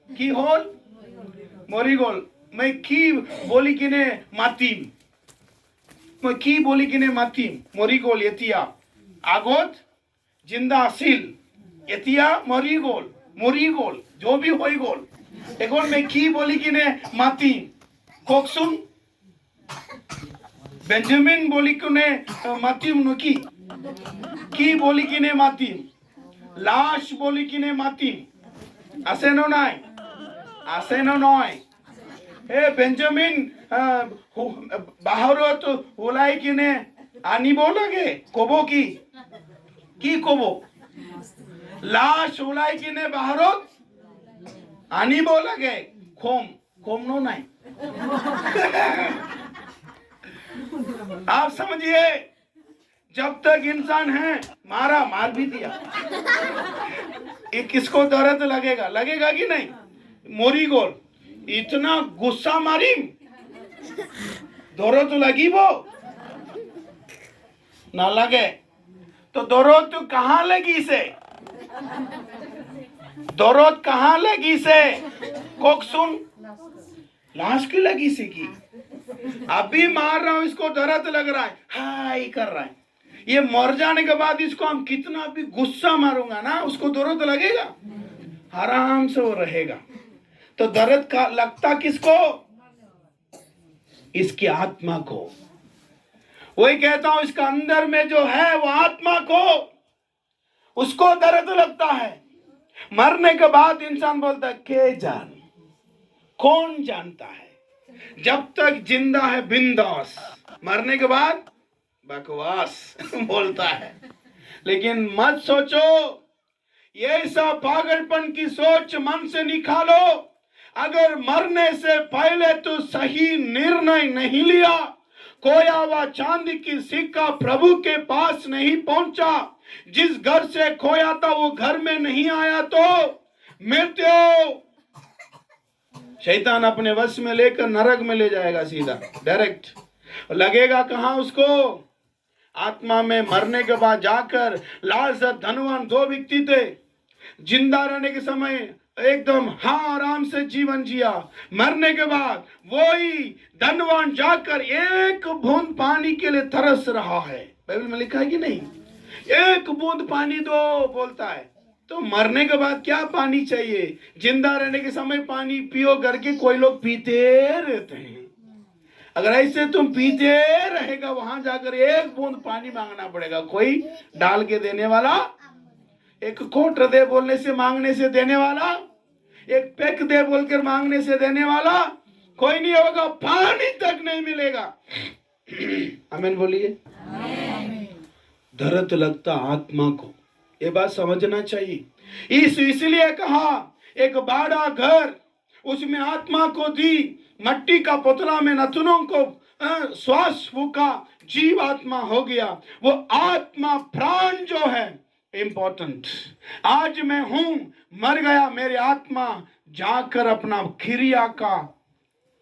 की होल, मोरीगोल मैं की बोली किने मातीम, मैं की बोली किने मातीम मोरीगोल यतिया आगोत जिंदा सील यतिया मोरीगोल मोरीगोल जो भी होई गोल एकोन में की बोली किने मातीम कोक्सुन बेंजामिन बोली किने मातीम नो की बोली किने मातीम लाश बोली किने मातीम आसे नो नाय आसे नो नॉय ए बेंजामिन बाहरत ओलाई किने आनिब लागे कबो की कबो लाश ओलाई किने बाहरत आनिब लागे खोम नो नाय आप समझिए, जब तक इंसान है मार भी दिया, किसको दर्द लगेगा कि नहीं? मोरीगोल इतना गुस्सा मारी दौरो तो लगी वो ना लगे तो दौरो तो कहाँ लगी से? दौरो कहाँ लगी से? कोक सुन लाश की लगी से की अभी मार रहा हूं, इसको दर्द लग रहा है, हाय कर रहा है। ये मर जाने के बाद इसको हम कितना भी गुस्सा मारूंगा ना, उसको दर्द लगेगा? आराम से वो रहेगा। तो दर्द का लगता किसको? इसकी आत्मा को। वही कहता हूं, इसका अंदर में जो है वो आत्मा को, उसको दर्द लगता है। मरने के बाद इंसान बोलता है के जान, कौन जानता है? जब तक जिंदा है बिंदास, मरने के बाद बकवास बोलता है। लेकिन मत सोचो, ये सब पागलपन की सोच मन से निकालो। अगर मरने से पहले तो सही निर्णय नहीं लिया, खोया हुआ चांदी की सिक्का प्रभु के पास नहीं पहुंचा, जिस घर से खोया था वो घर में नहीं आया, तो मृत्यु शैतान अपने वश में लेकर नरक में ले जाएगा सीधा डायरेक्ट। लगेगा कहां उसको? आत्मा में। मरने के बाद जाकर लाजर धनवान दो व्यक्ति थे, जिंदा रहने के समय एकदम आराम से जीवन जिया। मरने के बाद वही धनवान जाकर एक बूंद पानी के लिए तरस रहा है। बाइबल में लिखा है कि नहीं? एक बूंद पानी दो बोलता है। तो मरने के बाद क्या पानी चाहिए? जिंदा रहने के समय पानी पियो करके कोई लोग पीते रहते हैं। अगर ऐसे तुम पीते रहेगा, वहां जाकर एक बूंद पानी मांगना पड़ेगा। कोई डाल के देने वाला, एक कोट दे बोलने से मांगने से देने वाला, एक पैक दे बोलकर मांगने से देने वाला कोई नहीं होगा। पानी तक नहीं मिलेगा। आमीन बोलिए। दर्द लगता आत्मा को, ये बात समझना चाहिए। इसलिए कहा एक बड़ा घर, उसमें आत्मा को दी, मट्टी का पुतला में नथुनों को श्वास फूका, जीव आत्मा हो गया। वो आत्मा प्राण जो है इंपॉर्टेंट। आज मैं हूं, मर गया, मेरी आत्मा जाकर अपना क्रिया का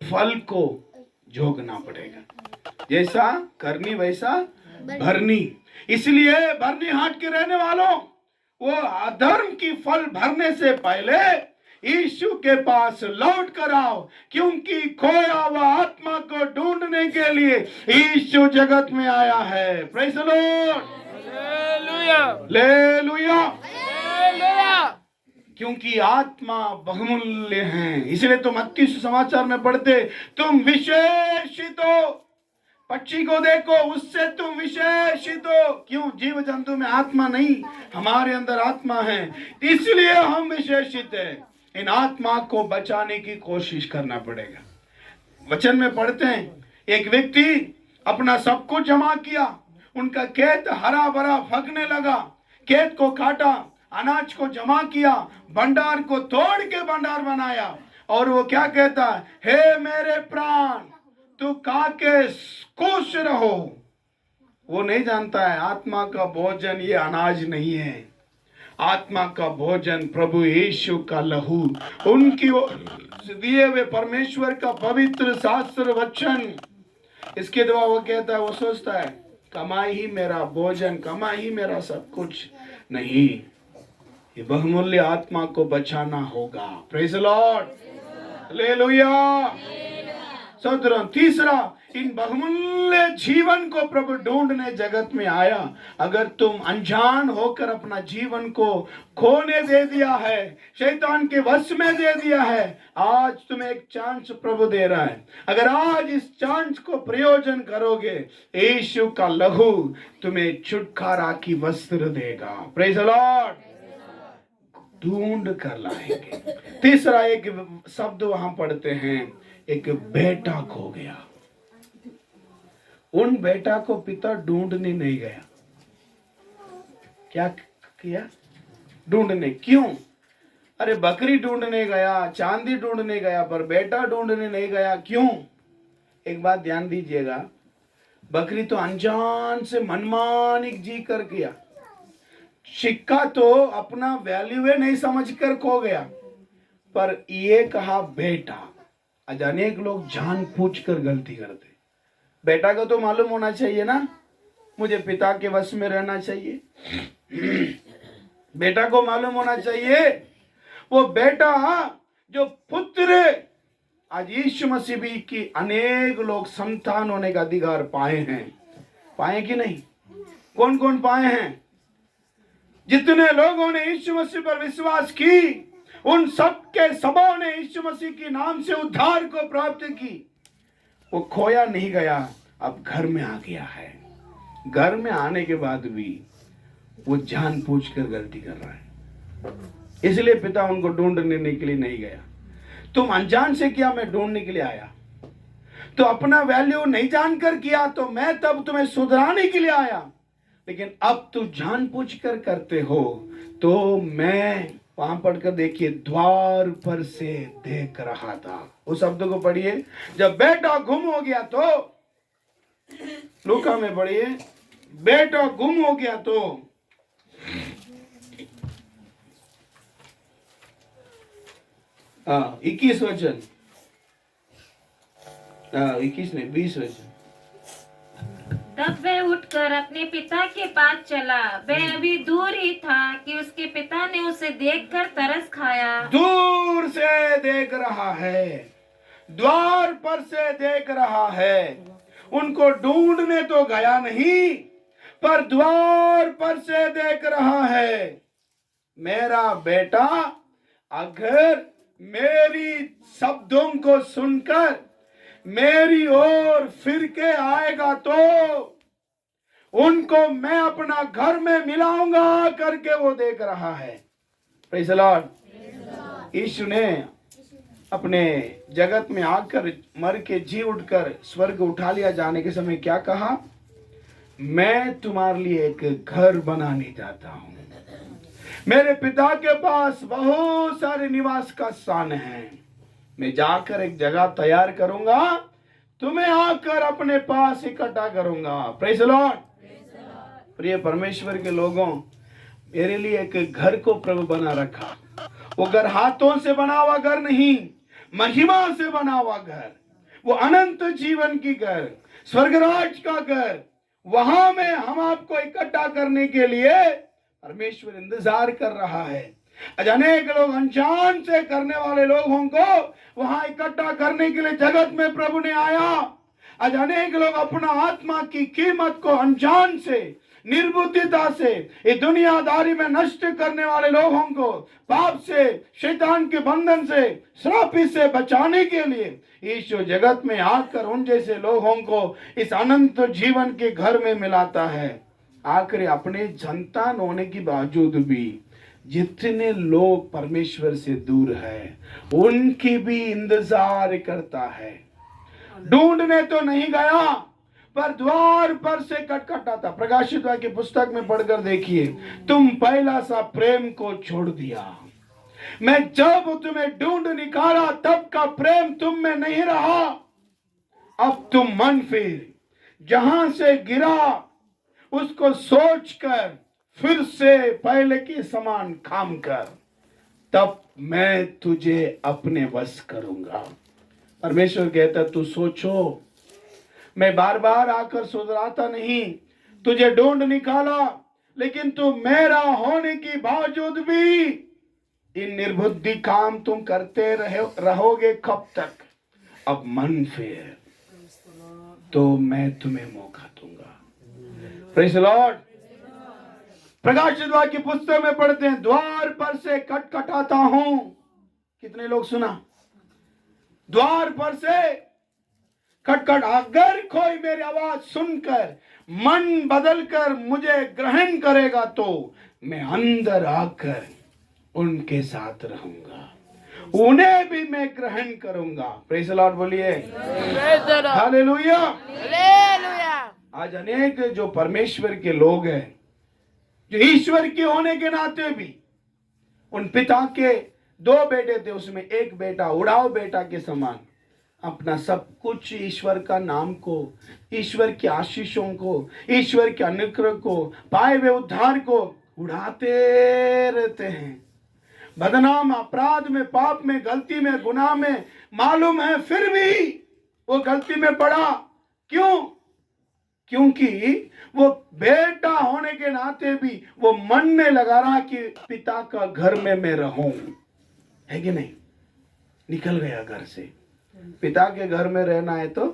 फल को भोगना पड़ेगा। जैसा करनी वैसा भरनी। इसलिए भरनी हाट के रहने वालों, वो अधर्म की फल भरने से पहले यीशु के पास लौट कर आओ, क्योंकि खोया हुआ आत्मा को ढूंढने के लिए यीशु जगत में आया है। प्रेज़ द लॉर्ड, हालेलुया, क्योंकि आत्मा बहुमूल्य है। इसलिए तुम 38 समाचार में पढ़ते, तुम विशेषित हो। पक्षी को देखो, उससे तुम विशेषित हो। क्यों? जीव जंतु में आत्मा नहीं, हमारे अंदर आत्मा है, इसलिए हम विशेषित हैं। इन आत्मा को बचाने की कोशिश करना पड़ेगा। वचन में पढ़ते हैं, एक व्यक्ति अपना सब कुछ जमा किया, उनका खेत हरा भरा फकने लगा, खेत को काटा, अनाज को जमा किया, भंडार को तोड़ के भंडार बनाया, और वो क्या कहता है, हे मेरे प्राण तू खा के खुश रहो। वो नहीं जानता है आत्मा का भोजन ये अनाज नहीं है, आत्मा का भोजन प्रभु यीशु का लहू, उनकी दिए हुए परमेश्वर का पवित्र शास्त्र वचन। इसके द्वारा वो कहता है, वो सोचता है कमाई ही मेरा भोजन, कमाई ही मेरा सब कुछ नहीं, ये बहुमूल्य आत्मा को बचाना होगा। Praise the Lord, hallelujah. सौदरों, तीसरा, इन बहुमूल्य जीवन को प्रभु ढूंढने जगत में आया। अगर तुम अनजान होकर अपना जीवन को खोने दे दिया है, शैतान के वश में दे दिया है, आज तुम्हें एक चांस प्रभु दे रहा है। अगर आज इस चांस को प्रयोजन करोगे, यीशु का लहू तुम्हें छुटकारा की वस्त्र देगा। प्रेज़ द लॉर्ड, ढूंढ कर लाएंगे। तीसरा एक शब्द वहां पढ़ते हैं, एक बेटा खो गया। उन बेटा को पिता ढूंढने नहीं गया। क्या किया? ढूंढने। क्यों? अरे बकरी ढूंढने गया, चांदी ढूंढने गया, पर बेटा ढूंढने नहीं गया। क्यों? एक बात ध्यान दीजिएगा, बकरी तो अनजान से मनमानी जी कर किया, सिक्का तो अपना वैल्यू नहीं समझकर खो गया, पर ये कहा बेटा। आज अनेक लोग जानबूझकर गलती करते। बेटा को तो मालूम होना चाहिए ना, मुझे पिता के वश में रहना चाहिए। बेटा को मालूम होना चाहिए, वो बेटा जो पुत्र, आज यीशु मसीह भी की अनेक लोग संतान होने का अधिकार पाए हैं। पाए कि नहीं? कौन कौन पाए हैं? जितने लोगों ने यीशु मसीह पर विश्वास की, उन सबके सबों ने यीशु मसीह के नाम से उद्धार को प्राप्त की। वो खोया नहीं गया, अब घर में आ गया है। घर में आने के बाद भी वो जानबूझकर गलती कर रहा है, इसलिए पिता उनको ढूंढने के लिए नहीं गया। तुम अनजान से किया, मैं ढूंढने के लिए आया। तो अपना वैल्यू नहीं जानकर किया, तो मैं तब तुम्हें सुधराने के लिए आया। लेकिन अब तू जानबूझकर करते हो, तो मैं वहां पढ़कर देखिए, द्वार पर से देख रहा था। उस शब्द को पढ़िए, जब बेटा गुम हो गया तो, लूका में पढ़िए, बेटा गुम हो गया तो 21 वचन, 21 नहीं 20 वचन। तब वह उठकर अपने पिता के पास चला। वह अभी दूर ही था कि उसके पिता ने उसे देखकर तरस खाया। दूर से देख रहा है, द्वार पर से देख रहा है। उनको ढूंढने तो गया नहीं, पर द्वार पर से देख रहा है। मेरा बेटा अगर मेरी शब्दों को सुनकर मेरी ओर फिर के आएगा तो उनको मैं अपना घर में मिलाऊंगा करके वो देख रहा है। Praise the Lord. यीशु ने अपने जगत में आकर मर के जी उठकर स्वर्ग उठा लिया जाने के समय क्या कहा? मैं तुम्हारे लिए एक घर बनाने जाता हूं। मेरे पिता के पास बहुत सारे निवास का स्थान है। मैं जाकर एक जगह तैयार करूंगा, तुम्हें आकर अपने पास इकट्ठा करूंगा। Praise the Lord. प्रिय परमेश्वर के लोगों, मेरे लिए एक घर को प्रभु बना रखा। वो घर हाथों से बना हुआ घर नहीं, महिमा से बना हुआ घर, वो अनंत जीवन की घर, स्वर्गराज का घर, वहां में हम आपको इकट्ठा करने के लिए परमेश्वर इंतजार कर रहा है। आज अनेक लोग अनजान से करने वाले लोगों को वहां इकट्ठा करने के लिए जगत में प्रभु ने आया। आज अनेक लोग अपना आत्मा की कीमत को अनजान से, निर्बुद्धिता से, ये दुनियादारी में नष्ट करने वाले लोगों को पाप से, शैतान के बंधन से, श्राप से बचाने के लिए ईश्वर जगत में आकर उन जैसे लोगों को इस अनंत जीवन के घर में मिलाता है। आखिर अपने संतान होने के बावजूद भी जितने लोग परमेश्वर से दूर है उनकी भी इंतजार करता है। ढूंढने तो नहीं गया, पर द्वार पर से खटखटाता। प्रकाशित वाक्य पुस्तक में पढ़कर देखिए, तुम पहला सा प्रेम को छोड़ दिया। मैं जब तुम्हें ढूंढ निकाला तब का प्रेम तुम में नहीं रहा। अब तुम मन फिर जहां से गिरा उसको सोचकर फिर से पहले के समान काम कर, तब मैं तुझे अपने वश करूंगा। परमेश्वर कहता तू सोचो, मैं बार बार आकर सुधराता नहीं, तुझे ढूंढ निकाला, लेकिन तू मेरा होने के बावजूद भी इन निर्बुद्धि काम तुम करते रहोगे कब तक? अब मन फेर तो मैं तुम्हें मौका दूंगा। Praise the Lord. प्रकाशित वाक्य पुस्तक में पढ़ते हैं, द्वार पर से खटखटाता हूं। कितने लोग सुना? द्वार पर से खटखट, अगर कोई मेरी आवाज सुनकर मन बदलकर मुझे ग्रहण करेगा तो मैं अंदर आकर उनके साथ रहूंगा, उन्हें भी मैं ग्रहण करूंगा। प्रेज़ द लॉर्ड बोलिए, हालेलुया। आज अनेक जो परमेश्वर के लोग हैं, जो ईश्वर के होने के नाते भी, उन पिता के 2 बेटे थे, उसमें एक बेटा उड़ाव बेटा के समान अपना सब कुछ ईश्वर का नाम को, ईश्वर की आशीषों को, ईश्वर के अनुग्रह को, पाए हुए उद्धार को उड़ाते रहते हैं। बदनाम, अपराध में, पाप में, गलती में, गुनाह में मालूम है, फिर भी वो गलती में पड़ा। क्यों? क्योंकि वो बेटा होने के नाते भी वो मन में लगा रहा कि पिता का घर में मैं रहूं, है कि नहीं? निकल गया घर से। पिता के घर में रहना है तो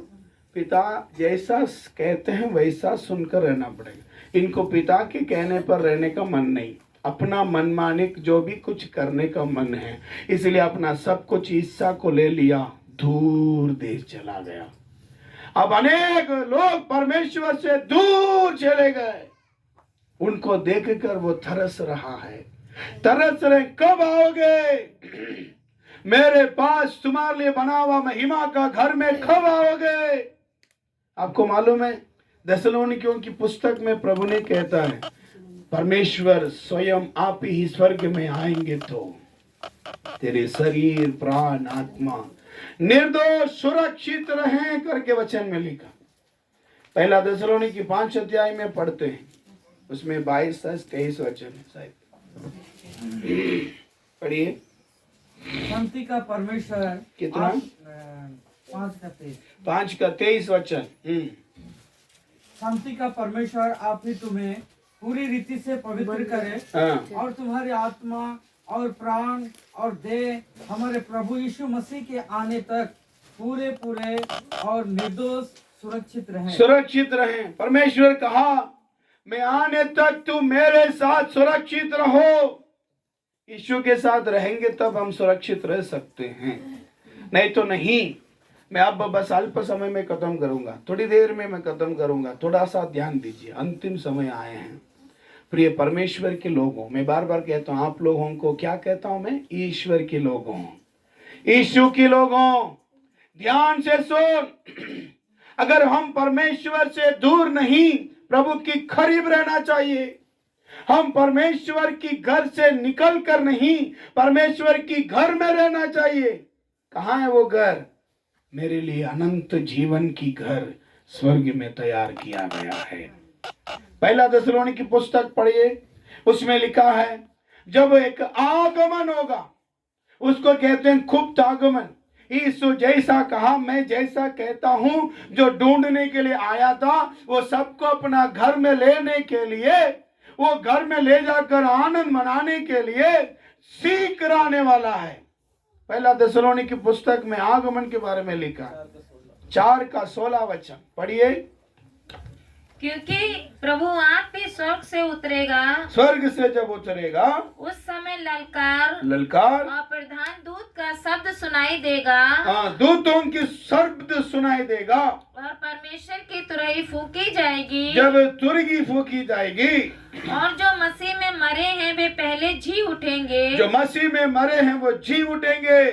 पिता जैसा कहते हैं वैसा सुनकर रहना पड़ेगा। इनको पिता के कहने पर रहने का मन नहीं, अपना मनमानिक जो भी कुछ करने का मन है, इसलिए अपना सब कुछ ईसा को ले लिया, दूर देश चला गया। अब अनेक लोग परमेश्वर से दूर चले गए, उनको देखकर वो तरस रहा है, तरस रहे, कब आओगे मेरे पास? तुम्हारे लिए बना हुआ महिमा का घर में कब आओगे? आपको मालूम है, थिस्सलुनीकियों की पुस्तक में प्रभु ने कहता है, परमेश्वर स्वयं आप ही स्वर्ग में आएंगे तो तेरे शरीर, प्राण, आत्मा निर्दोष सुरक्षित रहें करके वचन में लिखा। पहला थिस्सलुनीकी 5 अध्याय में पढ़ते हैं, उसमें 22 से 23 वचन शायद पढ़िए। शांति का परमेश्वर कितना? 5 का 23 वचन। शांति का परमेश्वर आप ही तुम्हें पूरी रीति से पवित्र करे, और तुम्हारी आत्मा और प्राण और देह हमारे प्रभु यीशु मसीह के आने तक पूरे पूरे और निर्दोष सुरक्षित रहें। सुरक्षित रहें। परमेश्वर कहा, मैं आने तक तुम मेरे साथ सुरक्षित रहो। यीशु के साथ रहेंगे तब हम सुरक्षित रह सकते हैं, नहीं तो नहीं। मैं अब बस अल्प समय में खत्म करूंगा, थोड़ी देर में मैं खत्म करूंगा, थोड़ा सा ध्यान दीजिए, अंतिम समय आए हैं। प्रिय परमेश्वर के लोगों, मैं बार बार कहता हूं, आप लोगों को क्या कहता हूं मैं? ईश्वर के लोगों, यीशु के लोगों, ध्यान से सुन। अगर हम परमेश्वर से दूर नहीं, प्रभु की करीब रहना चाहिए। हम परमेश्वर की घर से निकल कर नहीं, परमेश्वर की घर में रहना चाहिए। कहाँ है वो घर? मेरे लिए अनंत जीवन की घर स्वर्ग में तैयार किया गया है। पहला थिस्सलुनीकी की पुस्तक पढ़िए, उसमें लिखा है, जब एक आगमन होगा, उसको कहते हैं खुप्त आगमन। यीशु जैसा कहा, मैं जैसा कहता हूं, जो ढूंढने के लिए आया था वो सबको अपना घर में लेने के लिए, वो घर में ले जाकर आनंद मनाने के लिए सीख कराने वाला है। पहला थिस्सलुनीकी की पुस्तक में आगमन के बारे में लिखा 4:16 पढ़िए। क्योंकि प्रभु आप भी स्वर्ग से उतरेगा, स्वर्ग से जब उतरेगा उस समय ललकार ललकार और प्रधान दूत का शब्द सुनाई देगा, दूतों की शब्द सुनाई देगा, और परमेश्वर की तुरही फूकी जाएगी, जब तुरगी फूकी जाएगी, और जो मसीह में मरे हैं वे पहले जी उठेंगे, जो मसीह में मरे हैं वो जी उठेंगे,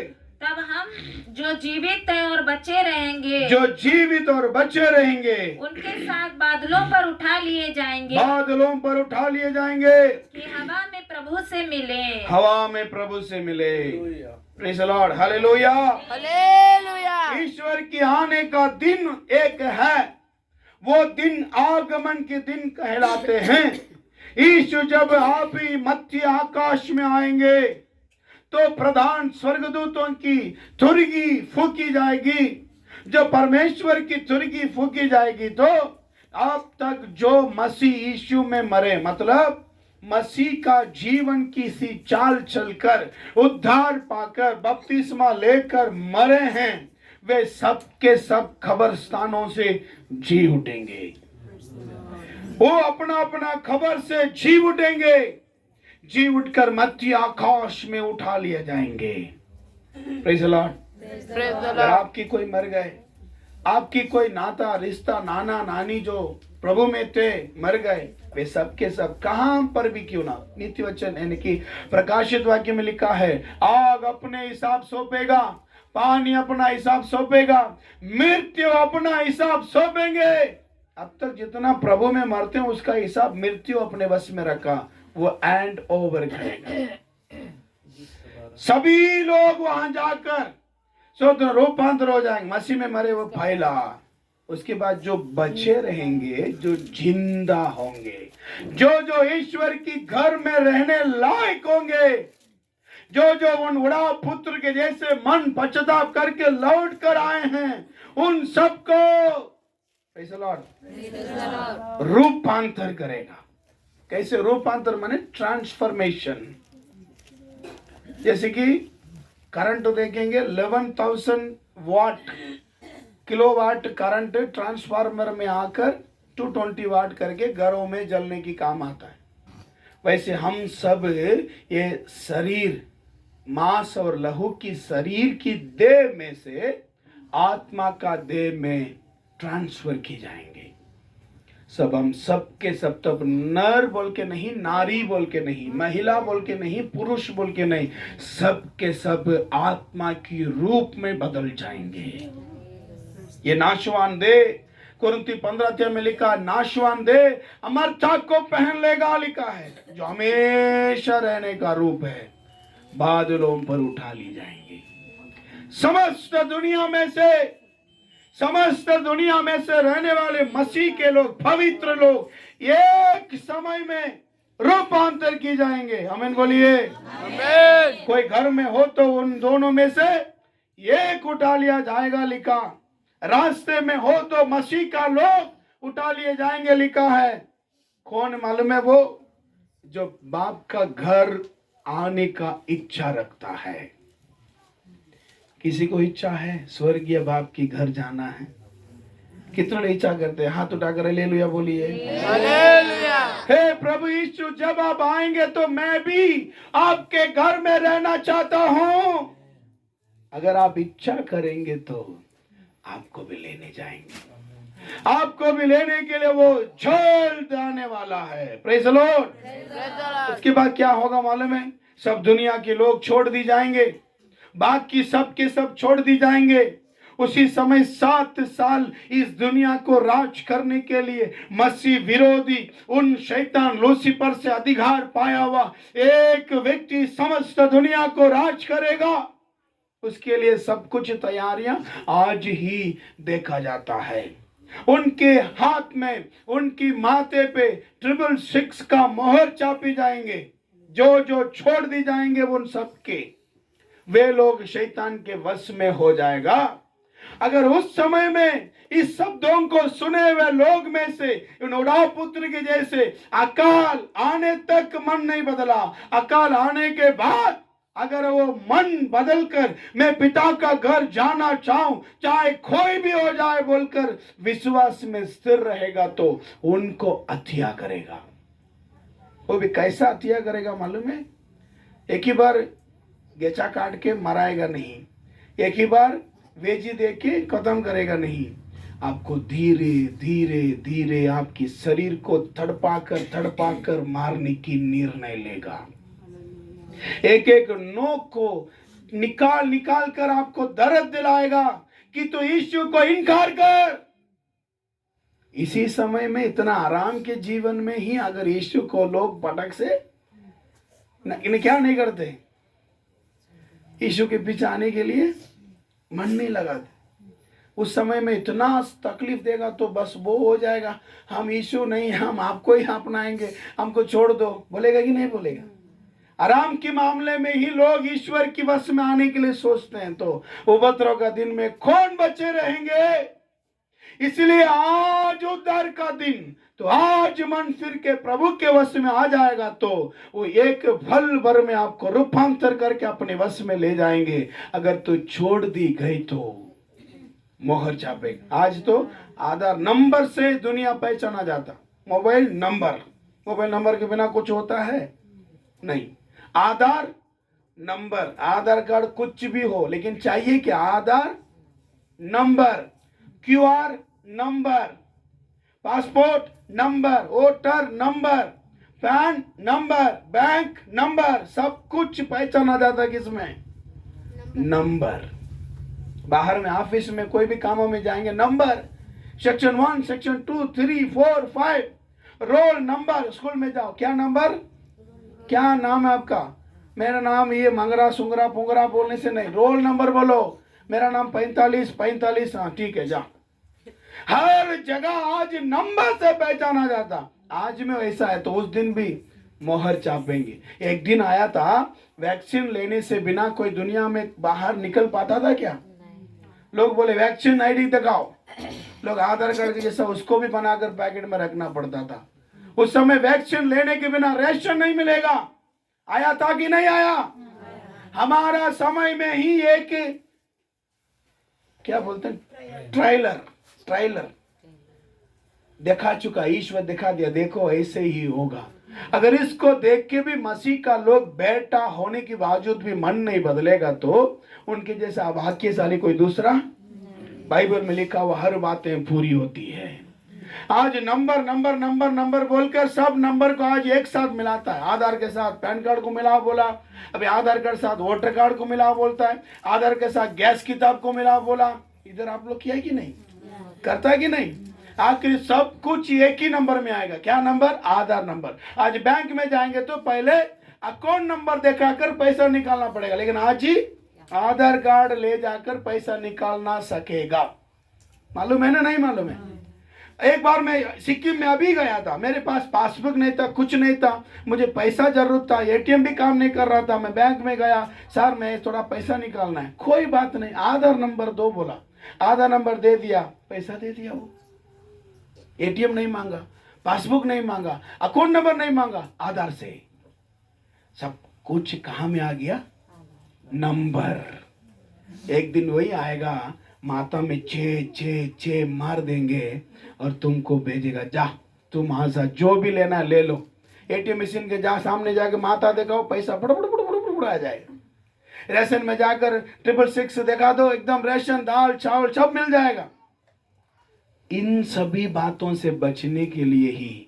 तब हम जो जीवित हैं और बचे रहेंगे, जो जीवित और बचे रहेंगे उनके साथ बादलों पर उठा लिए जाएंगे, बादलों पर उठा लिए जाएंगे कि हवा में प्रभु से मिले। हवा में प्रभु से मिले। Praise the Lord, hallelujah. ईश्वर की आने का दिन एक है, वो दिन आगमन के दिन कहलाते हैं। यीशु जब आप ही मध्य आकाश में आएंगे तो प्रधान स्वर्गदूतों की तुरगी फूकी जाएगी। जब परमेश्वर की तुरगी फूकी जाएगी तो अब तक जो मसीह यीशु में मरे, मतलब मसीह का जीवन की सी चाल चलकर उद्धार पाकर बपतिस्मा लेकर मरे हैं, वे सब के सब खबरस्तानों से जी उठेंगे। वो अपना अपना खबर से जी उठेंगे, जी उठकर मध्य आकाश में उठा लिए जाएंगे। Praise the Lord. अगर आपकी कोई मर गए, आपकी कोई नाता रिश्ता नाना नानी जो प्रभु में थे मर गए, वे सब के सब कहां पर भी क्यों ना, नीति वचन यानी कि प्रकाशित वाक्य में लिखा है, आग अपने हिसाब सौंपेगा, पानी अपना हिसाब सौंपेगा, मृत्यु अपना हिसाब सौंपेंगे। अब तक जितना प्रभु में मरते हैं उसका हिसाब मृत्यु अपने वश में रखा, वो एंड ओवर करेगा। सभी लोग वहां जाकर स्वतः रूपांतर हो जाएंगे, मसीह में मरे वो फैला। उसके बाद जो बचे रहेंगे, जो जिंदा होंगे, जो ईश्वर की घर में रहने लायक होंगे, जो उन उड़ा पुत्र के जैसे मन पश्चाताप करके लौट कर आए हैं, उन सबको प्रेज़ द लॉर्ड रूपांतर करेगा। कैसे रूपांतर माने ट्रांसफॉर्मेशन। जैसे कि करंट तो देखेंगे 11,000 वाट किलोवाट करंट ट्रांसफार्मर में आकर 220 वाट करके घरों में जलने की काम आता है। वैसे हम सब ये शरीर, मांस और लहू की शरीर की देह में से आत्मा का देह में ट्रांसफर की जाएंगे। सब हम सब के सब, तब नर बोल के नहीं, नारी बोल के नहीं, महिला बोल के नहीं, पुरुष बोल के नहीं, सब के सब आत्मा की रूप में बदल जाएंगे। ये नाशवान दे, कुरिन्ती 15 में लिखा, नाशवान दे अमरता को पहन लेगा, लिखा है, जो हमेशा रहने का रूप है, बादलों पर उठा ली जाएंगे। समस्त दुनिया में से रहने वाले मसीह के लोग, पवित्र लोग एक समय में रूपांतर की जाएंगे। आमीन बोलिए। कोई घर में हो तो उन दोनों में से एक उठा लिया जाएगा, लिखा। रास्ते में हो तो मसीह का लोग उठा लिए जाएंगे, लिखा है। कौन मालूम है? वो जो बाप का घर आने का इच्छा रखता है। किसी को इच्छा है स्वर्गीय बाप की घर जाना है? कितने लोग इच्छा करते हैं? हाथ उठाकर हालेलुया बोलिए। हालेलुया। हे प्रभु यीशु, जब आप आएंगे तो मैं भी आपके घर में रहना चाहता हूं। अगर आप इच्छा करेंगे तो आपको भी लेने जाएंगे। आपको भी लेने के लिए वो जल्द आने वाला है। Praise the Lord. उसके बाद क्या होगा मालूम है? सब दुनिया के लोग छोड़ दी जाएंगे, बाकी सब के सब छोड़ दी जाएंगे। उसी समय 7 साल इस दुनिया को राज करने के लिए मसीह विरोधी, उन शैतान लूसीफर से अधिकार पाया हुआ एक व्यक्ति समस्त दुनिया को राज करेगा। उसके लिए सब कुछ तैयारियां आज ही देखा जाता है। उनके हाथ में, उनकी माथे पे 666 का मोहर चापी जाएंगे। जो छोड़ दी जाएंगे उन सबके, वे लोग शैतान के वश में हो जाएगा। अगर उस समय में इस शब्दों को सुने हुए लोग में से उड़ाव पुत्र के जैसे अकाल आने तक मन नहीं बदला, अकाल आने के बाद अगर वो मन बदलकर मैं पिता का घर जाना चाहूं चाहे कोई भी हो जाए बोलकर विश्वास में स्थिर रहेगा तो उनको हत्या करेगा। वो भी कैसा हत्या करेगा मालूम है? एक ही बार गेचा काट के मराएगा नहीं, एक ही बार वेजी दे के खत्म करेगा नहीं, आपको धीरे धीरे धीरे आपकी शरीर को तड़पा कर मारने की निर्णय लेगा। एक एक नोक को निकाल कर आपको दर्द दिलाएगा कि तो यीशु को इनकार कर। इसी समय में इतना आराम के जीवन में ही अगर यीशु को लोग पटक से इन्हें क्या नहीं करते, यीशु के पीछे आने के लिए मन नहीं लगाते। उस समय में इतना तकलीफ देगा तो बस वो हो जाएगा, हम यीशु नहीं हम आपको ही अपनाएंगे, हमको छोड़ दो, बोलेगा कि नहीं बोलेगा? आराम के मामले में ही लोग ईश्वर की वश में आने के लिए सोचते हैं तो उपद्रव का दिन में कौन बचे रहेंगे? इसलिए आज उद्धार का दिन, तो आज मन फिर के प्रभु के वश में आ जाएगा तो वो एक पल भर में आपको रूपांतर करके अपने वश में ले जाएंगे। अगर तो छोड़ दी गई तो मोहर छापेगा। आज तो आधार नंबर से दुनिया पहचाना जाता, मोबाइल नंबर के बिना कुछ होता है नहीं। आधार नंबर, आधार कार्ड कुछ भी हो लेकिन चाहिए कि Aadhaar number, QR number, passport number, voter number, PAN number, bank number, सब कुछ पहचाना जाता किसमें? नंबर। बाहर में ऑफिस में कोई भी कामों में जाएंगे number, section 1 section 2 3 4 5, roll number. School में जाओ क्या नंबर, क्या नाम है आपका? मेरा नाम ये मंगरा सुंगरा पुंगरा बोलने से नहीं, रोल नंबर बोलो, मेरा नाम 45। हाँ ठीक है, जा। हर जगह आज नंबर से पहचाना जाता। आज में वैसा है तो उस दिन भी मोहर छापेंगे। एक दिन आया था, वैक्सीन लेने से बिना कोई दुनिया में बाहर निकल पाता था क्या? लोग बोले वैक्सीन आईडी दिखाओ, लोग आधार कार्ड जैसा उसको भी बनाकर पैकेट में रखना पड़ता था। उस समय वैक्सीन लेने के बिना रेशन नहीं मिलेगा। आया था कि नहीं आया? हमारा समय में ही एक क्या बोलते हैं ट्रायलर दिखा चुका, ईश्वर दिखा दिया, देखो ऐसे ही होगा। अगर इसको देख के भी मसीह का लोग बेटा होने के बावजूद भी मन नहीं बदलेगा तो उनके जैसा भाग्यशाली कोई दूसरा बाइबल में लिखा हुआ हर बातें पूरी होती है। आज नंबर बोलकर सब नंबर को आज एक साथ मिलाता है। आधार के साथ पैन कार्ड को मिला बोला, अभी आधार कार्ड साथ वोटर कार्ड को मिला बोलता है, आधार के साथ गैस किताब को मिला बोला। इधर आप लोग किया कि नहीं, करता है कि नहीं? आखिर सब कुछ एक ही नंबर में आएगा। क्या नंबर? आधार नंबर। आज बैंक में जाएंगे तो पहले अकाउंट नंबर दिखाकर पैसा निकालना पड़ेगा, लेकिन आज ही आधार कार्ड ले जाकर पैसा निकालना सकेगा। मालूम है ना? नहीं मालूम है? एक बार मैं सिक्किम में अभी गया था, मेरे पास पासबुक नहीं था, कुछ नहीं था, मुझे पैसा जरूरत था, एटीएम भी काम नहीं कर रहा था। मैं बैंक में गया, सर मैं थोड़ा पैसा निकालना है। कोई बात नहीं, आधार नंबर दो बोला, आधार नंबर दे दिया, पैसा दे दिया। वो एटीएम नहीं मांगा, पासबुक नहीं मांगा, अकाउंट नंबर नहीं मांगा, आधार से सब कुछ कहाँ में आ गया? नंबर। एक दिन वही आएगा, माता में 6 मार देंगे और तुमको भेजेगा, जा तुम वहां से जो भी लेना ले लो। एटीएम मशीन के जा सामने जाके माता दिखाओ, पैसा फड़ आ जाएगा। रेशन में जाकर 666 दिखा दो, एकदम रेशन दाल चावल सब मिल जाएगा। इन सभी बातों से बचने के लिए ही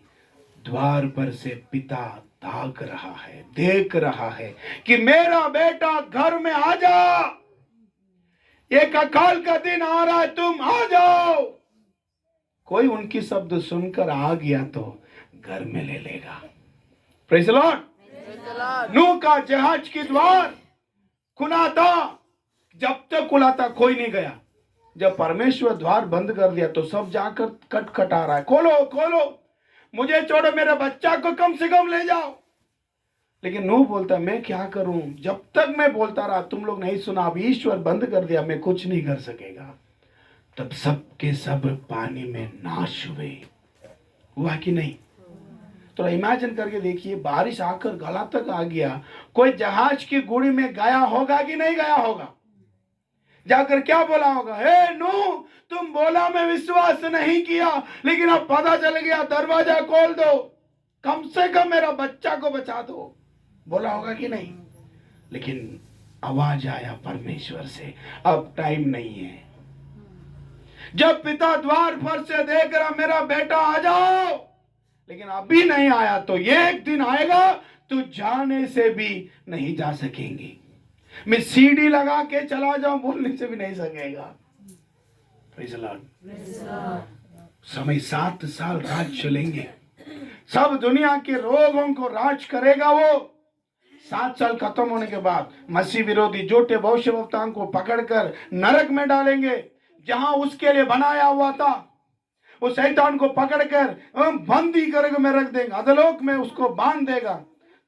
द्वार पर से पिता ताक रहा है, देख रहा है कि मेरा बेटा घर में आ जा, एक अकाल का दिन आ रहा है, तुम आ जाओ। कोई उनकी शब्द सुनकर आ गया तो घर में ले लेगा। Praise the Lord. नूह का जहाज की द्वार खुला था, जब तक खुला था कोई नहीं गया। जब परमेश्वर द्वार बंद कर दिया तो सब जाकर खटखटा रहा है, खोलो खोलो, मुझे छोड़ो, मेरे बच्चा को कम से कम ले जाओ। लेकिन नूह बोलता मैं क्या करूं, जब तक मैं बोलता रहा तुम लोग नहीं सुना, अब ईश्वर बंद कर दिया, मैं कुछ नहीं कर सकेगा। तब सब के सब पानी में नाश हुए। हुआ कि नहीं? तो इमेजिन करके देखिए, बारिश आकर गला तक आ गया, कोई जहाज की गुड़ी में गया होगा कि नहीं गया होगा? जाकर क्या बोला होगा, हे नूह तुम बोला मैं विश्वास नहीं किया, लेकिन अब पता चल गया, दरवाजा खोल दो, कम से कम मेरा बच्चा को बचा दो, बोला होगा कि नहीं? लेकिन आवाज आया परमेश्वर से, अब टाइम नहीं है। जब पिता द्वार पर से देख रहा मेरा बेटा आ जाओ, लेकिन अभी नहीं आया तो एक दिन आएगा तो जाने से भी नहीं जा सकेंगे। मैं सीढ़ी लगा के चला जाऊं, बोलने से भी नहीं सकेगा। Praise the Lord. समय 7 साल राज चलेंगे, सब दुनिया के रोगों को राज करेगा वो। 7 साल खत्म होने के बाद मसीह विरोधी झूठे भविष्यवक्ताओं को पकड़कर नरक में डालेंगे, जहां उसके लिए बनाया हुआ था। वो शैतान को पकड़कर बंदी करके में रख देंगे, अधोलोक में उसको बांध देगा।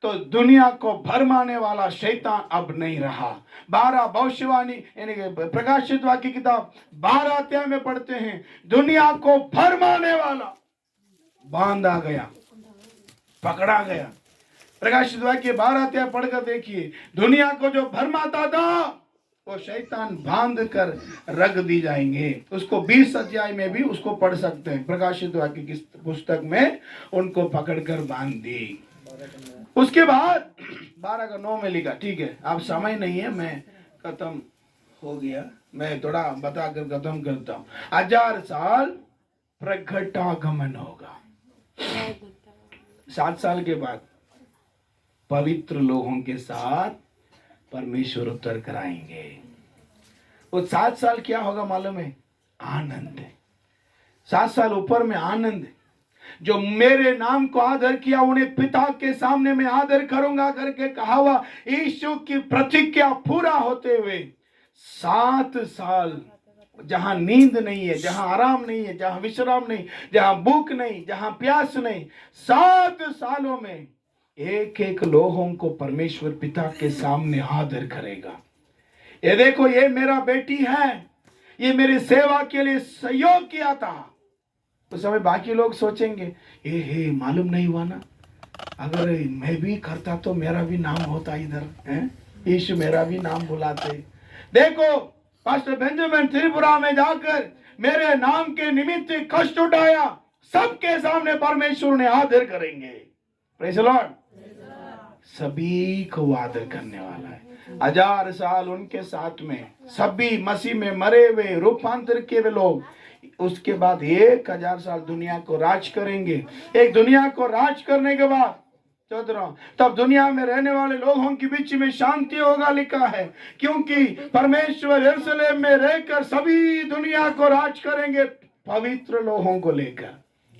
तो दुनिया को भरमाने वाला शैतान अब नहीं रहा। 12 भविष्यवाणी यानी प्रकाशित वाक्य किताब 12 अध्याय में पढ़ते हैं, दुनिया को भरमाने वाला बांधा गया, पकड़ा गया। प्रकाशित वाक्य 12 अध्याय पढ़कर देखिए, दुनिया को जो भरमाता था वो शैतान बांध कर रख दी जाएंगे। उसको 20 अध्याय में भी उसको पढ़ सकते हैं, प्रकाशित वाक्य की पुस्तक में उनको पकड़कर बांध दी। उसके बाद 12:9 में लिखा, ठीक है अब समय नहीं है, मैं खत्म हो गया, मैं थोड़ा बताकर खत्म करता हूँ। 1000 साल प्रकटागमन होगा। 7 साल के बाद पवित्र लोगों के साथ परमेश्वर उतर कर आएंगे। वो 7 साल क्या होगा मालूम है? आनंद। 7 साल ऊपर में आनंद। जो मेरे नाम को आदर किया उन्हें पिता के सामने मैं आदर करूंगा करके कहा हुआ यीशु की प्रतिज्ञा पूरा होते हुए 7 साल जहां नींद नहीं है, जहां आराम नहीं है, जहां विश्राम नहीं, जहां भूख नहीं, जहां प्यास नहीं, 7 सालों में एक एक लोगों को परमेश्वर पिता के सामने आदर करेगा। ये देखो ये मेरा बेटी है, ये मेरी सेवा के लिए सहयोग किया था। उस समय बाकी लोग सोचेंगे हे मालूम नहीं हुआ ना, अगर मैं भी करता तो मेरा भी नाम होता इधर, हैं? यीशु मेरा भी नाम बुलाते। देखो पास्टर बेंजामिन त्रिपुरा में जाकर मेरे नाम के निमित्त कष्ट उठाया, सबके सामने परमेश्वर ने आदर करेंगे। Praise the Lord. सभी को आदर करने वाला है। 1000 साल उनके साथ में सभी मसीह में मरे हुए रूपांतर के वे लोग, उसके बाद 1000 साल दुनिया को राज करेंगे। एक दुनिया को राज करने के बाद तब दुनिया में रहने वाले लोगों के बीच में शांति होगा लिखा है, क्योंकि परमेश्वर यरूशलेम में रहकर सभी दुनिया को राज करेंगे पवित्र लोगों को लेकर।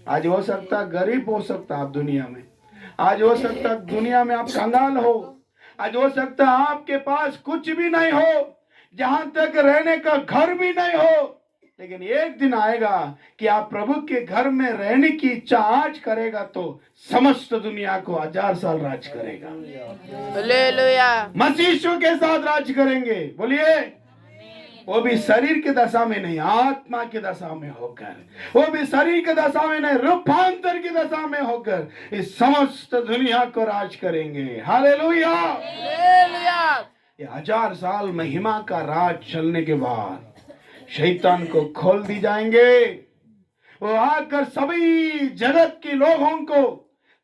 आज हो सकता गरीब हो सकता आप दुनिया में, आज हो सकता दुनिया में आप कंगाल हो, आज हो सकता आपके पास कुछ भी नहीं हो, जहां तक रहने का घर भी नहीं हो, लेकिन एक दिन आएगा कि आप प्रभु के घर में रहने की इच्छा आज करेगा तो समस्त दुनिया को 1000 साल राज करेगा। हालेलुया। मसीह यीशु के साथ राज करेंगे। बोलिए, वो भी शरीर की दशा में नहीं, आत्मा की दशा में होकर, वो भी शरीर की दशा में नहीं, रूपांतर की दशा में होकर इस समस्त दुनिया को राज करेंगे। हालेलुया। ये 1000 साल महिमा का राज चलने के बाद शैतान को खोल दी जाएंगे। वो आकर सभी जगत के लोगों को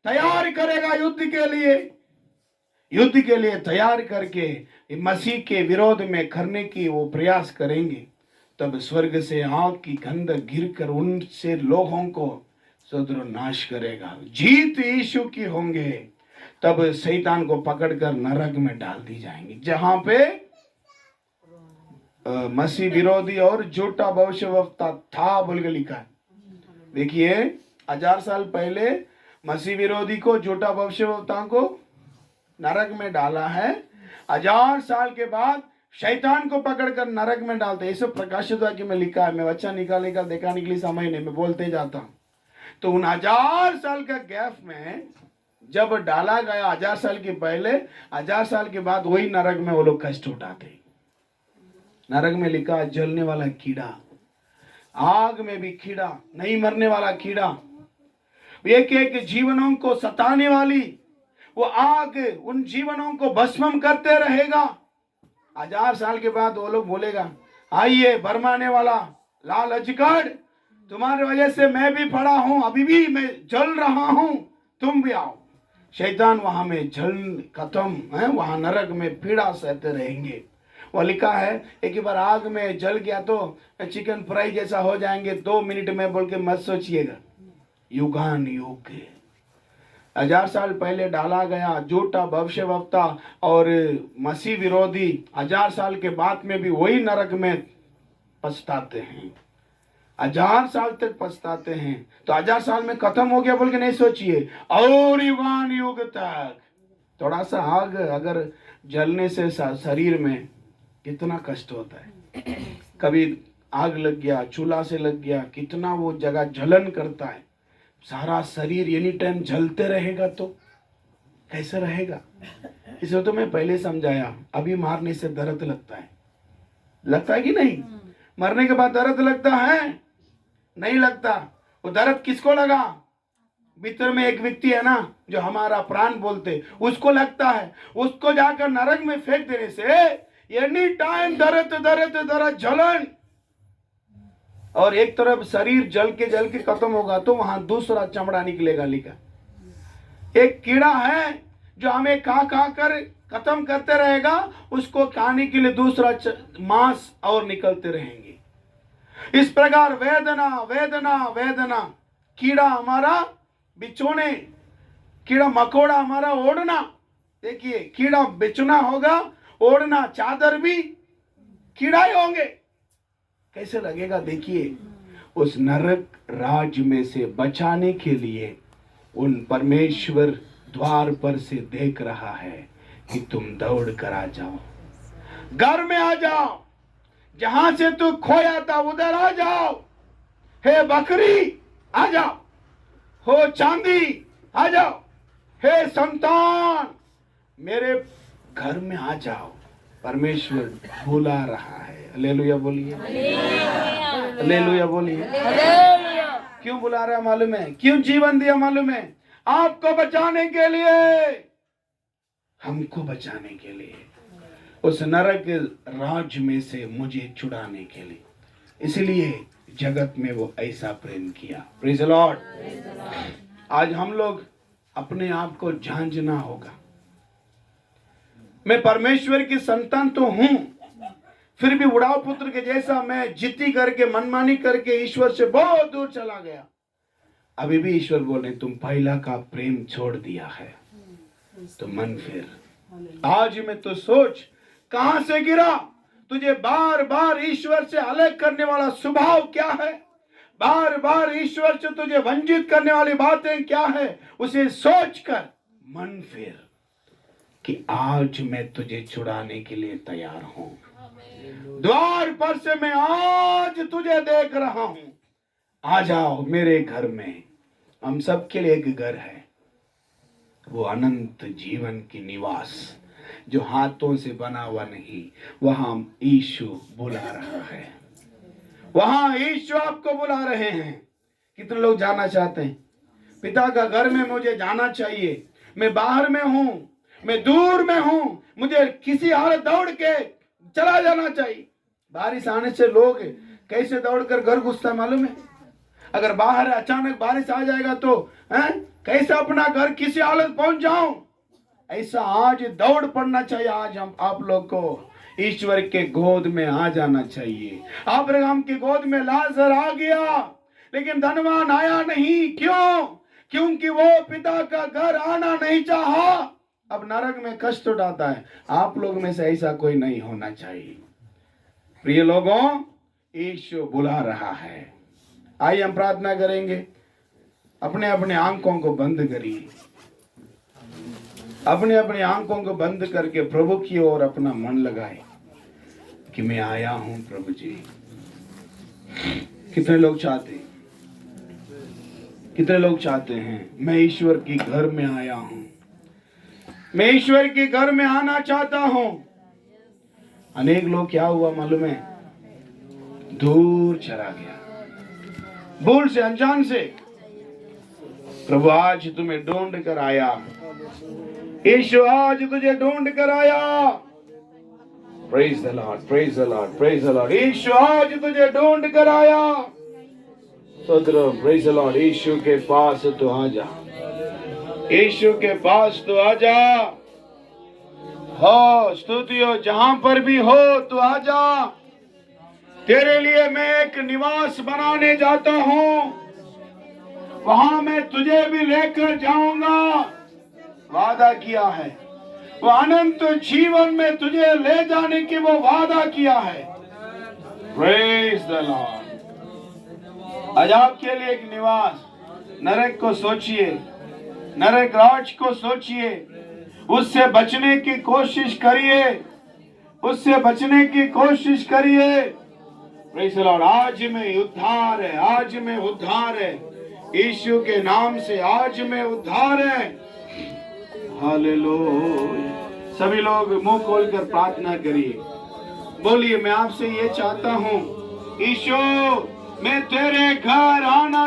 तैयार करेगा युद्ध के लिए तैयार करके मसीह के विरोध में करने की वो प्रयास करेंगे। तब स्वर्ग से आग की गंध गिरकर उनसे लोगों को सदर नाश करेगा। जीत यीशु की होंगे। तब शैतान को पकड़कर नरक में डाल दी जाएंगी, जहां पे मसीह विरोधी और झूठा भविष्यवक्ता था बोल के लिखा है। देखिए 1000 साल पहले मसीह विरोधी को, झूठा भविष्यवक्ता को नरक में डाला है। 1000 साल के बाद शैतान को पकड़कर नरक में डालते। ये सब प्रकाशित वाक्य में लिखा है। मैं बच्चा निकालेगा दिखाने के लिए समय नहीं, मैं बोलते जाता हूं। तो उन 1000 साल का गैप में जब डाला गया 1000 साल के पहले, 1000 साल के बाद वही नरक में वो लोग कष्ट उठाते। नरक में लिखा जलने वाला कीड़ा, आग में भी कीड़ा, नहीं मरने वाला कीड़ा, एक एक जीवनों को सताने वाली वो आग उन जीवनों को भस्म करते रहेगा। 1000 साल के बाद वो लोग बोलेगा, आइए भरमाने वाला लाल अजगर, तुम्हारी वजह से मैं भी पड़ा हूं, अभी भी मैं जल रहा हूं, तुम भी आओ। शैतान वहां में जल खत्म है, वहां नरक में पीड़ा सहते रहेंगे। वो लिखा है एक बार आग में जल गया तो चिकन फ्राई जैसा हो जाएंगे 2 मिनट में, बोल के मत सोचिएगा। युगान युग 1000 साल पहले डाला गया झूठा भविष्यवक्ता और मसीह विरोधी 1000 साल के बाद में भी वही नरक में पछताते हैं, 1000 साल तक पछताते हैं। तो 1000 साल में खत्म हो गया बोल के नहीं सोचिए, और युगान युग तक। थोड़ा सा आग अगर जलने से शरीर में कितना कष्ट होता है। कभी आग लग गया, चूल्हा से लग गया, कितना वो जगह जलन करता है, सारा शरीर एनी टाइम जलते रहेगा तो कैसे रहेगा। इसे तो मैं पहले समझाया, अभी मारने से दर्द लगता है कि नहीं? मरने के बाद दर्द लगता है? नहीं लगता। वो दर्द किसको लगा? भीतर में एक व्यक्ति है ना जो हमारा प्राण बोलते, उसको लगता है। उसको जाकर नरक में फेंक देने से एनी टाइम दर्द जलन, और एक तरफ शरीर जल के खत्म होगा तो वहां दूसरा चमड़ा निकलेगा। लिखा एक कीड़ा है जो हमें खा कर खत्म करते रहेगा, उसको खाने के लिए दूसरा मांस और निकलते रहेंगे। इस प्रकार वेदना वेदना वेदना, कीड़ा हमारा बिछोने, कीड़ा मकोड़ा हमारा ओढ़ना। देखिए कीड़ा बिछना होगा, ओढ़ना, चादर भी कीड़ा ही होंगे, कैसे लगेगा। देखिए उस नरक राज में से बचाने के लिए उन परमेश्वर द्वार पर से देख रहा है कि तुम दौड़ कर आ जाओ, घर में आ जाओ, जहां से तू खोया था उधर आ जाओ। हे बकरी आ जाओ, हो चांदी आ जाओ, हे संतान मेरे घर में आ जाओ। परमेश्वर बुला रहा है। हालेलुया बोलिए, हालेलुया बोलिए। क्यों बुला रहा है मालूम है? क्यों जीवन दिया मालूम है? आपको बचाने के लिए, हमको बचाने के लिए, उस नरक राज में से मुझे छुड़ाने के लिए। इसलिए जगत में वो ऐसा प्रेम किया। Praise the Lord. आज हम लोग अपने आप को जांचना होगा। मैं परमेश्वर की संतान तो हूं, फिर भी उड़ाव पुत्र के जैसा मैं जिद्दी करके मनमानी करके ईश्वर से बहुत दूर चला गया। अभी भी ईश्वर बोले तुम पहला का प्रेम छोड़ दिया है तो मन फिर। आज में तो सोच कहां से गिरा। तुझे बार बार ईश्वर से अलग करने वाला स्वभाव क्या है, बार बार ईश्वर से तुझे वंचित करने वाली बातें क्या है, उसे सोच कर मन फिर कि आज मैं तुझे छुड़ाने के लिए तैयार हूं। द्वार पर से मैं आज तुझे देख रहा हूं, आ जाओ मेरे घर में। हम सबके लिए एक घर है, वो अनंत जीवन की निवास जो हाथों से बना हुआ नहीं, वहां यीशु बुला रहा है। वहां यीशु आपको बुला रहे हैं। कितने लोग जाना चाहते हैं? पिता का घर में मुझे जाना चाहिए, मैं बाहर में हूं, मैं दूर में हूं, मुझे किसी हालत दौड़ के चला जाना चाहिए। बारिश आने से लोग कैसे दौड़कर घर घुसता मालूम है? अगर बाहर अचानक बारिश आ जाएगा तो कैसे अपना घर किसी हालत पहुंच जाऊं। ऐसा आज दौड़ पड़ना चाहिए। आज हम आप लोग को ईश्वर के गोद में आ जाना चाहिए। अब्राहम की गोद में लाजर आ गया, लेकिन धनवान आया नहीं। क्यों? क्योंकि वो पिता का घर आना नहीं चाहा। अब नरक में कष्ट उठाता है। आप लोग में से ऐसा कोई नहीं होना चाहिए। प्रिय लोगों, यीशु बुला रहा है। आइए हम प्रार्थना करेंगे। अपने अपने आंखों को बंद करिए, अपने अपने आंखों को बंद करके प्रभु की ओर अपना मन लगाए कि मैं आया हूं प्रभु जी। कितने लोग चाहते? कितने लोग चाहते हैं मैं ईश्वर के घर में आया हूं, मैं ईश्वर के घर में आना चाहता हूं। अनेक लोग क्या हुआ मालूम है, दूर चला गया, भूल से अनजान से। प्रभु आज तुम्हें ढूंढ कर आया, यीशु आज तुझे ढूंढ कर आया। Praise the Lord, praise the Lord, praise the Lord. यीशु आज तुझे ढूंढ कर आया। सदरो प्रेज द लॉर्ड। यीशु के पास तो आ जा, यीशु के पास तो आ जा। हो स्तुति हो, जहां पर भी हो तो आ जा। तेरे लिए मैं एक निवास बनाने जाता हूं, वहां मैं तुझे भी लेकर जाऊंगा। वादा किया है, वो अनंत जीवन में तुझे ले जाने की वो वादा किया है। Praise the Lord. आज आपके लिए एक निवास, नरक को सोचिए, नरक राज को सोचिए, उससे बचने की कोशिश करिए, उससे बचने की कोशिश करिए। Praise the Lord. आज में उद्धार है, आज में उद्धार है, यीशु के नाम से आज में उद्धार है। हालेलुया। सभी लोग मुंह खोलकर प्रार्थना करिए, बोलिए मैं आपसे ये चाहता हूँ, यीशु मैं तेरे घर आना